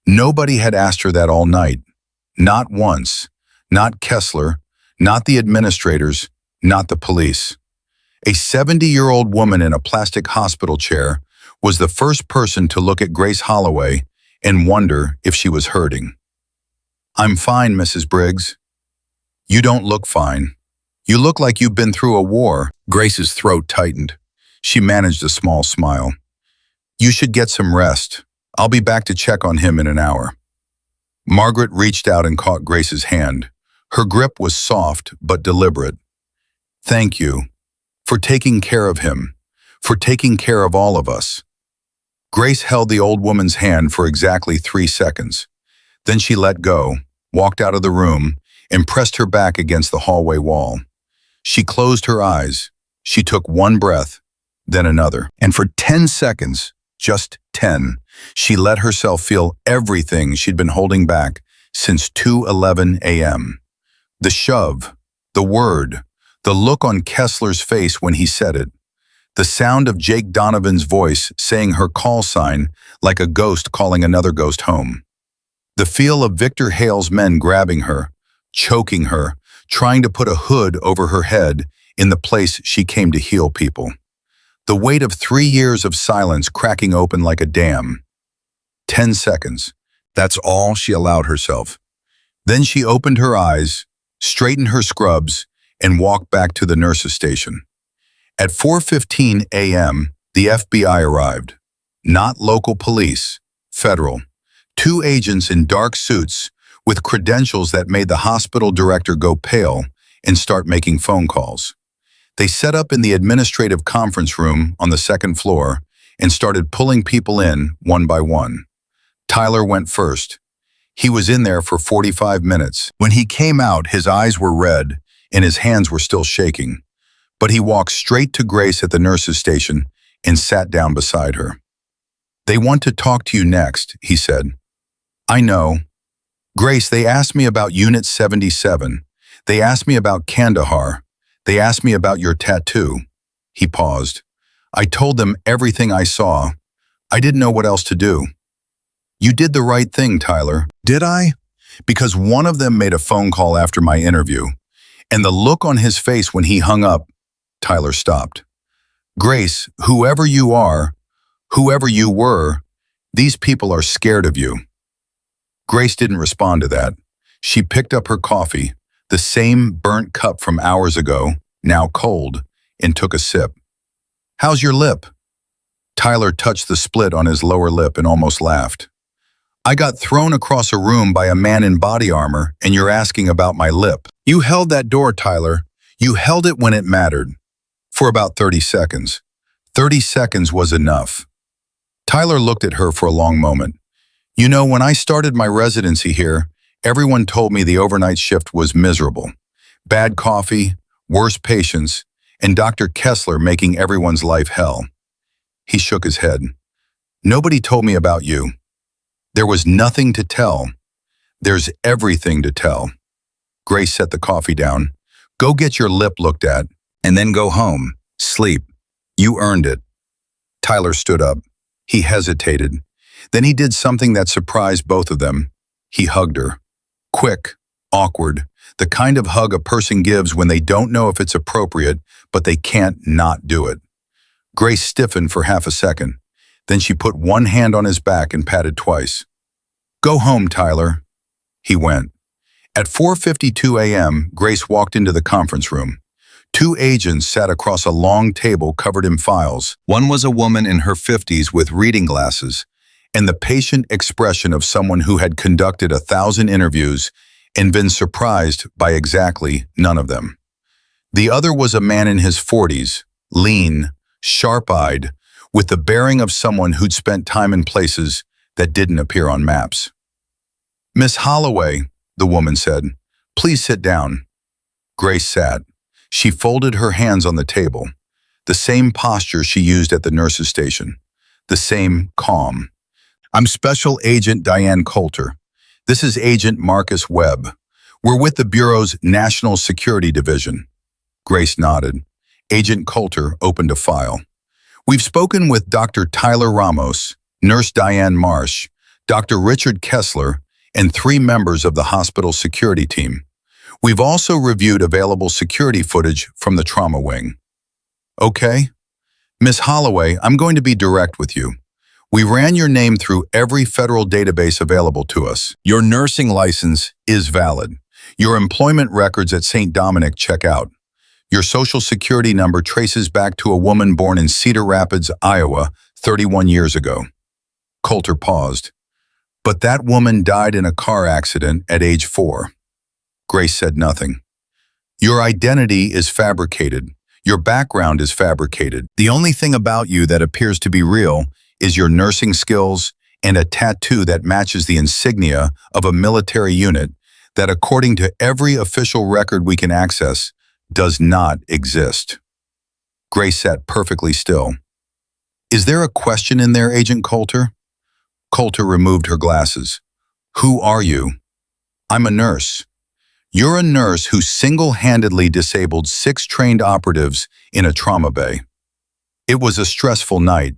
Nobody had asked her that all night. Not once. Not Kessler. Not the administrators. Not the police. A 70-year-old woman in a plastic hospital chair was the first person to look at Grace Holloway and wonder if she was hurting. I'm fine, Mrs. Briggs. You don't look fine. You look like you've been through a war. Grace's throat tightened. She managed a small smile. You should get some rest. I'll be back to check on him in an hour. Margaret reached out and caught Grace's hand. Her grip was soft but deliberate. Thank you for taking care of him, for taking care of all of us. Grace held the old woman's hand for exactly 3 seconds. Then she let go, walked out of the room, and pressed her back against the hallway wall. She closed her eyes. She took one breath, then another. And for 10 seconds, just 10, she let herself feel everything she'd been holding back since 2:11 a.m. The shove, the word, the look on Kessler's face when he said it, the sound of Jake Donovan's voice saying her call sign like a ghost calling another ghost home. The feel of Victor Hale's men grabbing her, choking her, trying to put a hood over her head in the place she came to heal people. The weight of 3 years of silence cracking open like a dam. 10 seconds. That's all she allowed herself. Then she opened her eyes, straightened her scrubs, and walked back to the nurse's station. At 4:15 a.m., the FBI arrived. Not local police, federal. 2 agents in dark suits with credentials that made the hospital director go pale and start making phone calls. They set up in the administrative conference room on the second floor and started pulling people in one by one. Tyler went first. He was in there for 45 minutes. When he came out, his eyes were red and his hands were still shaking. But he walked straight to Grace at the nurse's station and sat down beside her. "They want to talk to you next," he said. "I know. Grace, they asked me about Unit 77. They asked me about Kandahar. They asked me about your tattoo." He paused. "I told them everything I saw. I didn't know what else to do." "You did the right thing, Tyler." "Did I?" "Because one of them made a phone call after my interview, and the look on his face when he hung up." Tyler stopped. "Grace, whoever you are, whoever you were, these people are scared of you." Grace didn't respond to that. She picked up her coffee, the same burnt cup from hours ago, now cold, and took a sip. "How's your lip?" Tyler touched the split on his lower lip and almost laughed. "I got thrown across a room by a man in body armor, and you're asking about my lip." "You held that door, Tyler. You held it when it mattered." For about 30 seconds. 30 seconds was enough. Tyler looked at her for a long moment. "You know, when I started my residency here, everyone told me the overnight shift was miserable. Bad coffee, worse patients, and Dr. Kessler making everyone's life hell." He shook his head. "Nobody told me about you. There was nothing to tell. There's everything to tell." Grace set the coffee down. "Go get your lip looked at, and then go home. Sleep. You earned it." Tyler stood up. He hesitated. Then he did something that surprised both of them. He hugged her. Quick, awkward, the kind of hug a person gives when they don't know if it's appropriate, but they can't not do it. Grace stiffened for half a second. Then she put one hand on his back and patted twice. "Go home, Tyler." He went. At 4:52 a.m., Grace walked into the conference room. 2 agents sat across a long table covered in files. One was a woman in her 50s with reading glasses and the patient expression of someone who had conducted 1,000 interviews and been surprised by exactly none of them. The other was a man in his 40s, lean, sharp-eyed, with the bearing of someone who'd spent time in places that didn't appear on maps. "Miss Holloway," the woman said, "please sit down." Grace sat. She folded her hands on the table, the same posture she used at the nurse's station, the same calm. "I'm Special Agent Diane Coulter. This is Agent Marcus Webb. We're with the Bureau's National Security Division." Grace nodded. Agent Coulter opened a file. "We've spoken with Dr. Tyler Ramos, Nurse Diane Marsh, Dr. Richard Kessler, and 3 members of the hospital security team. We've also reviewed available security footage from the trauma wing." "Okay. Miss Holloway, I'm going to be direct with you. We ran your name through every federal database available to us. Your nursing license is valid. Your employment records at St. Dominic check out. Your social security number traces back to a woman born in Cedar Rapids, Iowa, 31 years ago." Coulter paused. "But that woman died in a car accident at age 4. Grace said nothing. "Your identity is fabricated. Your background is fabricated. The only thing about you that appears to be real is your nursing skills and a tattoo that matches the insignia of a military unit that, according to every official record we can access, does not exist." Grace sat perfectly still. "Is there a question in there, Agent Coulter?" Coulter removed her glasses. "Who are you?" "I'm a nurse." "You're a nurse who single-handedly disabled 6 trained operatives in a trauma bay. It was a stressful night."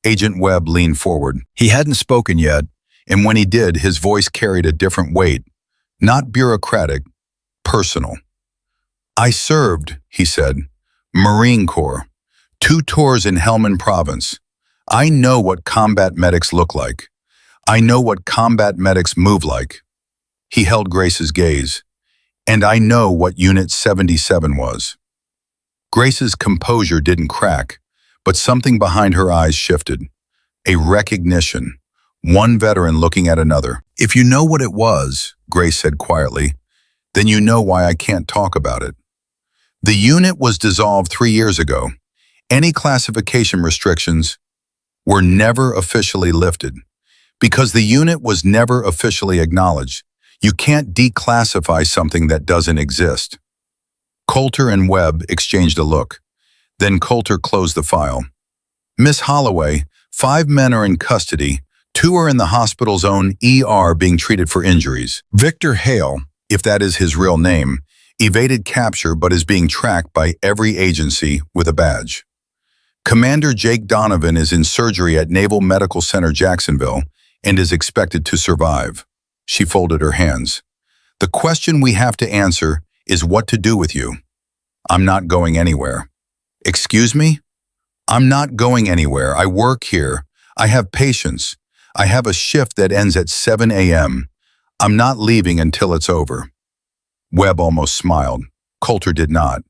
Agent Webb leaned forward. He hadn't spoken yet, and when he did, his voice carried a different weight. Not bureaucratic, personal. "I served," he said, "Marine Corps. 2 tours in Helmand Province. I know what combat medics look like. I know what combat medics move like. He held Grace's gaze. And I know what Unit 77 was. Grace's composure didn't crack, but something behind her eyes shifted. A recognition. One veteran looking at another. If you know what it was, Grace said quietly, then you know why I can't talk about it. The unit was dissolved 3 years ago. Any classification restrictions were never officially lifted. Because the unit was never officially acknowledged, you can't declassify something that doesn't exist. Coulter and Webb exchanged a look. Then Coulter closed the file. Miss Holloway, 5 men are in custody. 2 are in the hospital's own ER being treated for injuries. Victor Hale, if that is his real name, evaded capture but is being tracked by every agency with a badge. Commander Jake Donovan is in surgery at Naval Medical Center Jacksonville and is expected to survive. She folded her hands. The question we have to answer is what to do with you. I'm not going anywhere. Excuse me? I'm not going anywhere. I work here. I have patients. I have a shift that ends at 7 a.m. I'm not leaving until it's over. Webb almost smiled. Coulter did not.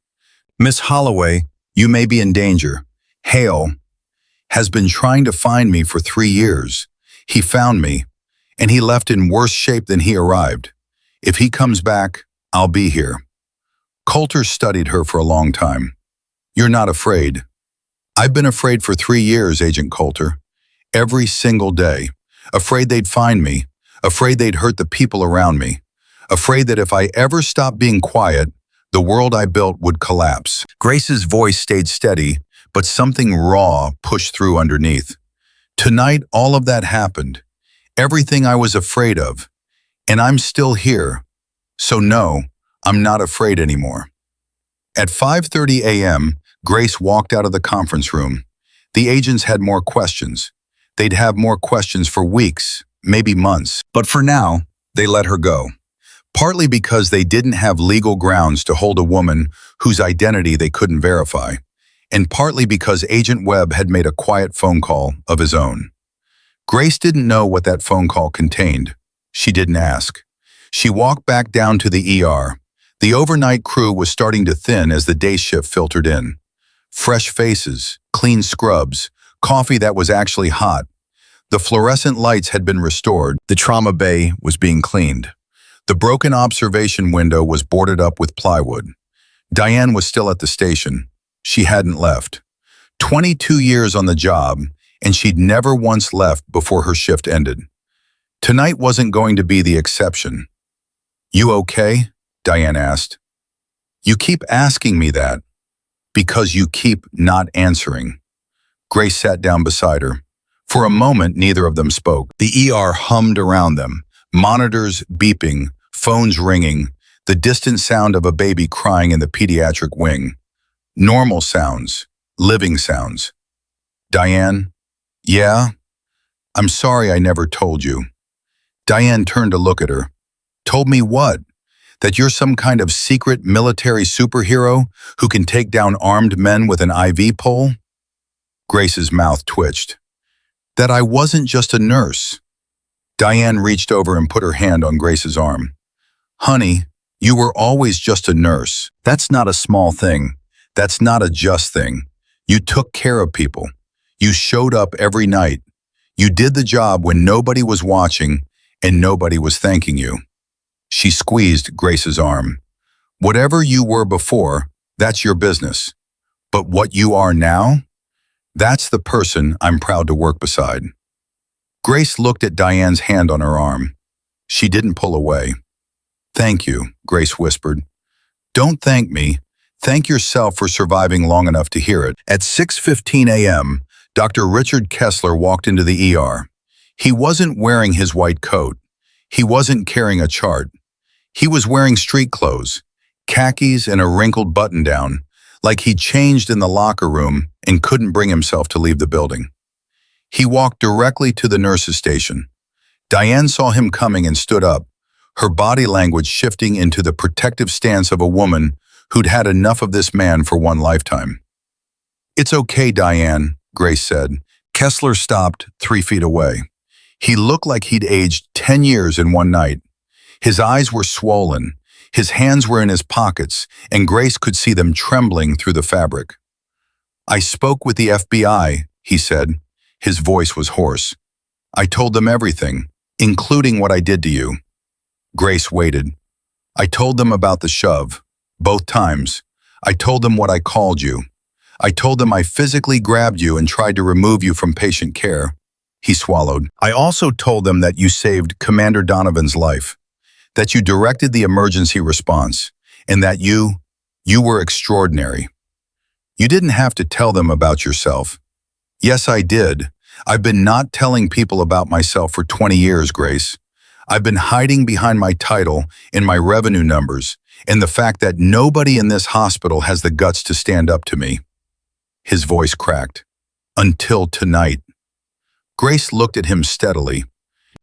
Miss Holloway, you may be in danger. Hale has been trying to find me for 3 years. He found me, and he left in worse shape than he arrived. If he comes back, I'll be here. Coulter studied her for a long time. You're not afraid. I've been afraid for 3 years, Agent Coulter. Every single day. Afraid they'd find me. Afraid they'd hurt the people around me. Afraid that if I ever stopped being quiet, the world I built would collapse. Grace's voice stayed steady, but something raw pushed through underneath. Tonight, all of that happened. Everything I was afraid of. And I'm still here. So no, I'm not afraid anymore. At 5:30 a.m., Grace walked out of the conference room. The agents had more questions. They'd have more questions for weeks, maybe months. But for now, they let her go. Partly because they didn't have legal grounds to hold a woman whose identity they couldn't verify, and partly because Agent Webb had made a quiet phone call of his own. Grace didn't know what that phone call contained. She didn't ask. She walked back down to the ER. The overnight crew was starting to thin as the day shift filtered in. Fresh faces, clean scrubs, coffee that was actually hot. The fluorescent lights had been restored. The trauma bay was being cleaned. The broken observation window was boarded up with plywood. Diane was still at the station. She hadn't left. 22 years on the job, and she'd never once left before her shift ended. Tonight wasn't going to be the exception. You okay? Diane asked. You keep asking me that because you keep not answering. Grace sat down beside her. For a moment, neither of them spoke. The ER hummed around them, monitors beeping, phones ringing, the distant sound of a baby crying in the pediatric wing. Normal sounds, living sounds. Diane? Yeah? I'm sorry I never told you. Diane turned to look at her. Told me what? That you're some kind of secret military superhero who can take down armed men with an IV pole? Grace's mouth twitched. That I wasn't just a nurse. Diane reached over and put her hand on Grace's arm. Honey, you were always just a nurse. That's not a small thing. That's not a just thing. You took care of people. You showed up every night. You did the job when nobody was watching and nobody was thanking you. She squeezed Grace's arm. Whatever you were before, that's your business. But what you are now? That's the person I'm proud to work beside. Grace looked at Diane's hand on her arm. She didn't pull away. Thank you, Grace whispered. Don't thank me. Thank yourself for surviving long enough to hear it. At 6:15 a.m., Dr. Richard Kessler walked into the ER. He wasn't wearing his white coat. He wasn't carrying a chart. He was wearing street clothes, khakis and a wrinkled button-down, like he'd changed in the locker room and couldn't bring himself to leave the building. He walked directly to the nurse's station. Diane saw him coming and stood up, her body language shifting into the protective stance of a woman who'd had enough of this man for one lifetime. It's okay, Diane, Grace said. Kessler stopped 3 feet away. He looked like he'd aged 10 years in one night. His eyes were swollen, his hands were in his pockets, and Grace could see them trembling through the fabric. "I spoke with the FBI," he said. His voice was hoarse. "I told them everything, including what I did to you." Grace waited. "I told them about the shove, both times. I told them what I called you. I told them I physically grabbed you and tried to remove you from patient care." He swallowed. "I also told them that you saved Commander Donovan's life, that you directed the emergency response, and that you were extraordinary. You didn't have to tell them about yourself." "Yes, I did. I've been not telling people about myself for 20 years, Grace. I've been hiding behind my title and my revenue numbers and the fact that nobody in this hospital has the guts to stand up to me." His voice cracked. "Until tonight." Grace looked at him steadily.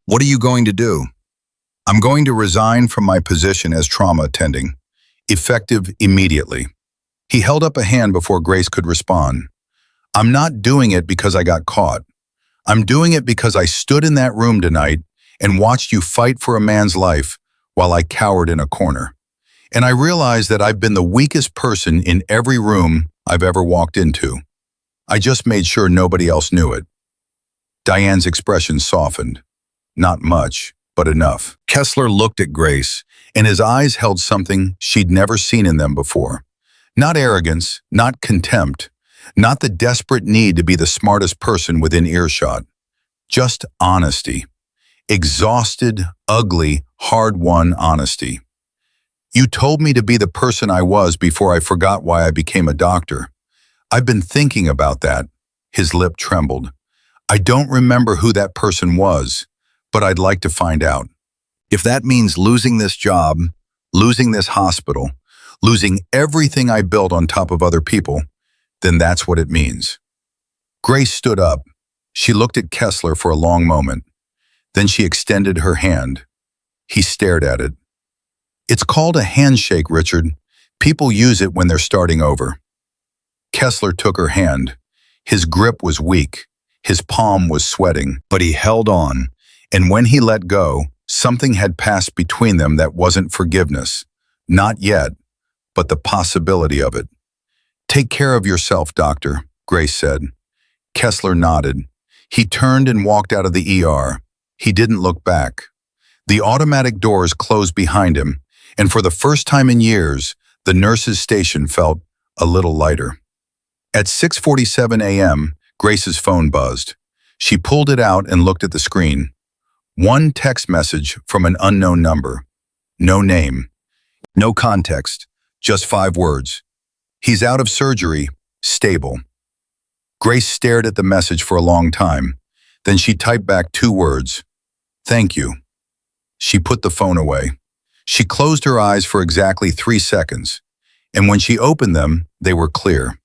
"What are you going to do?" "I'm going to resign from my position as trauma attending, effective immediately." He held up a hand before Grace could respond. "I'm not doing it because I got caught. I'm doing it because I stood in that room tonight and watched you fight for a man's life while I cowered in a corner. And I realized that I've been the weakest person in every room I've ever walked into. I just made sure nobody else knew it." Diane's expression softened. Not much, but enough. Kessler looked at Grace, and his eyes held something she'd never seen in them before. Not arrogance, not contempt, not the desperate need to be the smartest person within earshot. Just honesty. Exhausted, ugly, hard-won honesty. "You told me to be the person I was before I forgot why I became a doctor. I've been thinking about that." His lip trembled. "I don't remember who that person was, but I'd like to find out. If that means losing this job, losing this hospital, losing everything I built on top of other people, then that's what it means." Grace stood up. She looked at Kessler for a long moment. Then she extended her hand. He stared at it. "It's called a handshake, Richard. People use it when they're starting over." Kessler took her hand. His grip was weak. His palm was sweating, but he held on. And when he let go, something had passed between them that wasn't forgiveness. Not yet, but the possibility of it. "Take care of yourself, Doctor," Grace said. Kessler nodded. He turned and walked out of the ER. He didn't look back. The automatic doors closed behind him, and for the first time in years, the nurse's station felt a little lighter. At 6:47 a.m., Grace's phone buzzed. She pulled it out and looked at the screen. One text message from an unknown number. No name. No context. Just 5 words. "He's out of surgery. Stable." Grace stared at the message for a long time. Then she typed back 2 words. "Thank you." She put the phone away. She closed her eyes for exactly 3 seconds, and when she opened them, they were clear.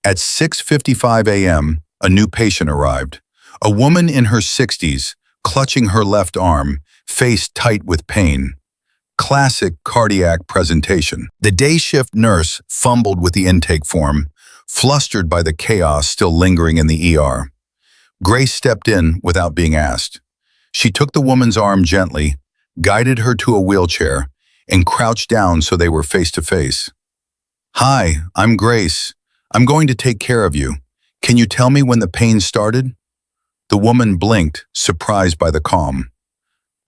At 6:55 a.m., a new patient arrived. A woman in her 60s, clutching her left arm, face tight with pain. Classic cardiac presentation. The day shift nurse fumbled with the intake form, flustered by the chaos still lingering in the ER. Grace stepped in without being asked. She took the woman's arm gently, guided her to a wheelchair, and crouched down so they were face to face. "Hi, I'm Grace. I'm going to take care of you. Can you tell me when the pain started?" The woman blinked, surprised by the calm.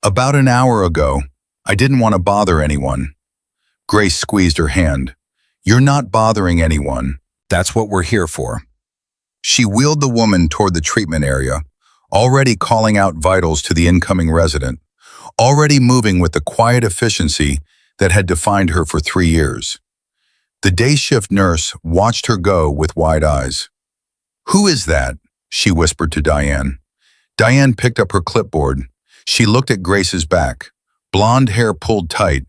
"About an hour ago. I didn't want to bother anyone." Grace squeezed her hand. "You're not bothering anyone. That's what we're here for." She wheeled the woman toward the treatment area, already calling out vitals to the incoming resident, already moving with the quiet efficiency that had defined her for 3 years. The day shift nurse watched her go with wide eyes. "Who is that?" she whispered to Diane. Diane picked up her clipboard. She looked at Grace's back. Blonde hair pulled tight,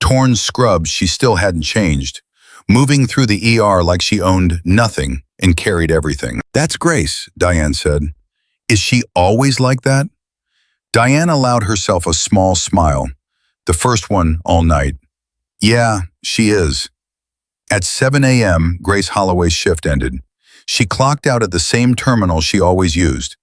torn scrubs she still hadn't changed, moving through the ER like she owned nothing and carried everything. "That's Grace," Diane said. "Is she always like that?" Diane allowed herself a small smile, the first one all night. "Yeah, she is." At 7 a.m., Grace Holloway's shift ended. She clocked out at the same terminal she always used,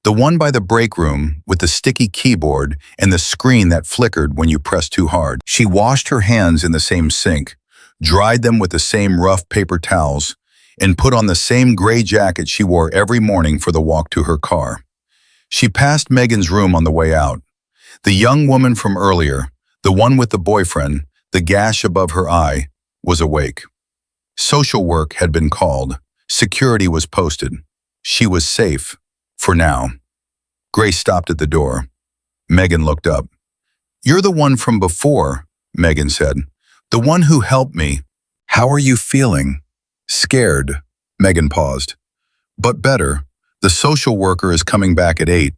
The one by the break room with the sticky keyboard and the screen that flickered when you pressed too hard. She washed her hands in the same sink, dried them with the same rough paper towels, and put on the same gray jacket she wore every morning for the walk to her car. She passed Megan's room on the way out. The young woman from earlier, the one with the boyfriend, the gash above her eye, was awake. Social work had been called. Security was posted. She was safe, for now. Grace stopped at the door. Megan looked up. "You're the one from before," Megan said. "The one who helped me." "How are you feeling?" "Scared," Megan paused. "But better. The social worker is coming back at 8.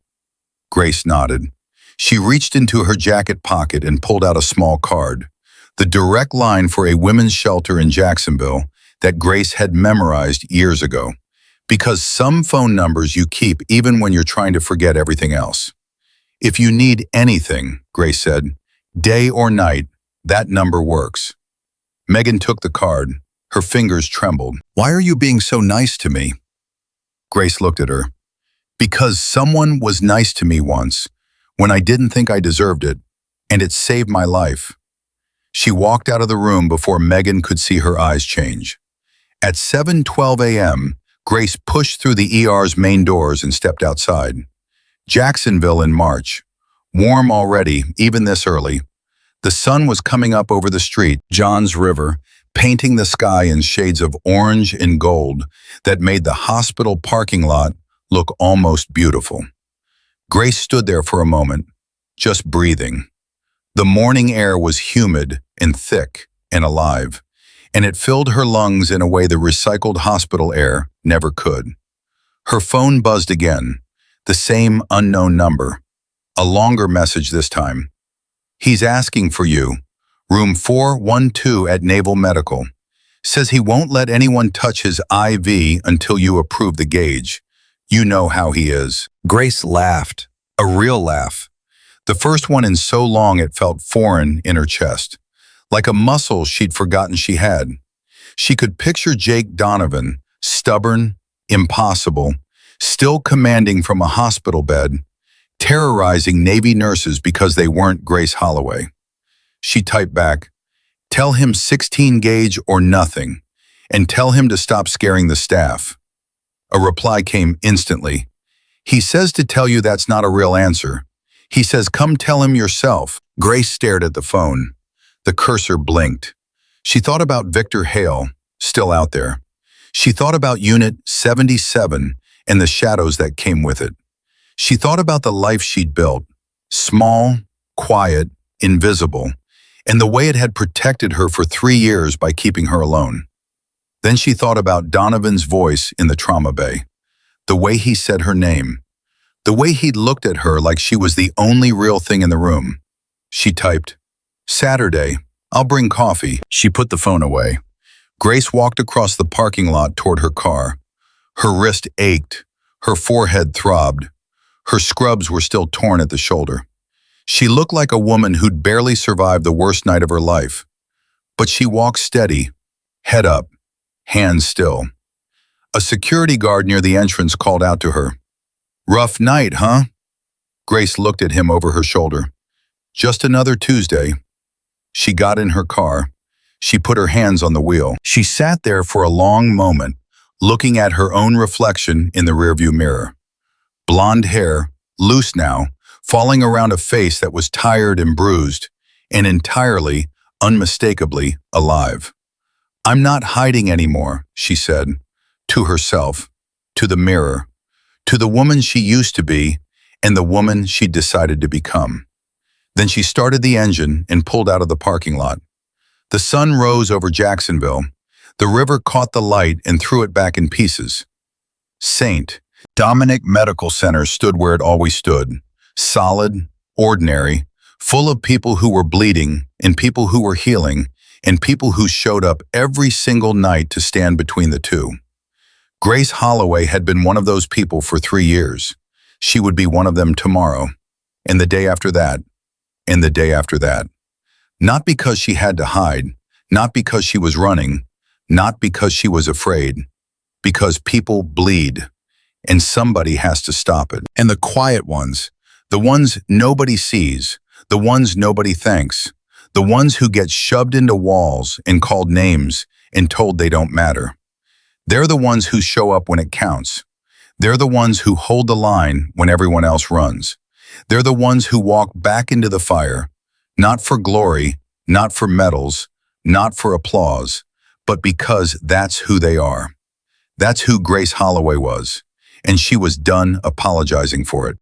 Grace nodded. She reached into her jacket pocket and pulled out a small card, the direct line for a women's shelter in Jacksonville that Grace had memorized years ago. Because some phone numbers you keep even when you're trying to forget everything else. "If you need anything," Grace said, "day or night, that number works." Megan took the card. Her fingers trembled. "Why are you being so nice to me?" Grace looked at her. "Because someone was nice to me once, when I didn't think I deserved it, and it saved my life." She walked out of the room before Megan could see her eyes change. At 7:12 a.m., Grace pushed through the ER's main doors and stepped outside. Jacksonville in March. Warm already, even this early. The sun was coming up over the street, Johns River, painting the sky in shades of orange and gold that made the hospital parking lot look almost beautiful. Grace stood there for a moment, just breathing. The morning air was humid and thick and alive, and it filled her lungs in a way the recycled hospital air never could. Her phone buzzed again, the same unknown number, a longer message this time. "He's asking for you. Room 412 at Naval Medical. Says he won't let anyone touch his IV until you approve the gauge. You know how he is." Grace laughed, a real laugh. The first one in so long it felt foreign in her chest, like a muscle she'd forgotten she had. She could picture Jake Donovan, stubborn, impossible, still commanding from a hospital bed, terrorizing Navy nurses because they weren't Grace Holloway. She typed back, "Tell him 16 gauge or nothing, and tell him to stop scaring the staff." A reply came instantly. "He says to tell you that's not a real answer. He says come tell him yourself." Grace stared at the phone. The cursor blinked. She thought about Victor Hale, still out there. She thought about Unit 77 and the shadows that came with it. She thought about the life she'd built, small, quiet, invisible, and the way it had protected her for 3 years by keeping her alone. Then she thought about Donovan's voice in the trauma bay, the way he said her name, the way he'd looked at her like she was the only real thing in the room. She typed, "Saturday, I'll bring coffee." She put the phone away. Grace walked across the parking lot toward her car. Her wrist ached, her forehead throbbed. Her scrubs were still torn at the shoulder. She looked like a woman who'd barely survived the worst night of her life. But she walked steady, head up, hands still. A security guard near the entrance called out to her. "Rough night, huh?" Grace looked at him over her shoulder. "Just another Tuesday." She got in her car. She put her hands on the wheel. She sat there for a long moment, looking at her own reflection in the rearview mirror. Blonde hair, loose now, falling around a face that was tired and bruised, and entirely, unmistakably alive. "I'm not hiding anymore," she said, to herself, to the mirror, to the woman she used to be, and the woman she'd decided to become. Then she started the engine and pulled out of the parking lot. The sun rose over Jacksonville. The river caught the light and threw it back in pieces. St. Dominic Medical Center stood where it always stood, solid, ordinary, full of people who were bleeding and people who were healing and people who showed up every single night to stand between the two. Grace Holloway had been one of those people for 3 years. She would be one of them tomorrow, and the day after that, and the day after that. Not because she had to hide, not because she was running, not because she was afraid, because people bleed, and somebody has to stop it. And the quiet ones, the ones nobody sees, the ones nobody thanks, the ones who get shoved into walls and called names and told they don't matter. They're the ones who show up when it counts. They're the ones who hold the line when everyone else runs. They're the ones who walk back into the fire, not for glory, not for medals, not for applause, but because that's who they are. That's who Grace Holloway was, and she was done apologizing for it.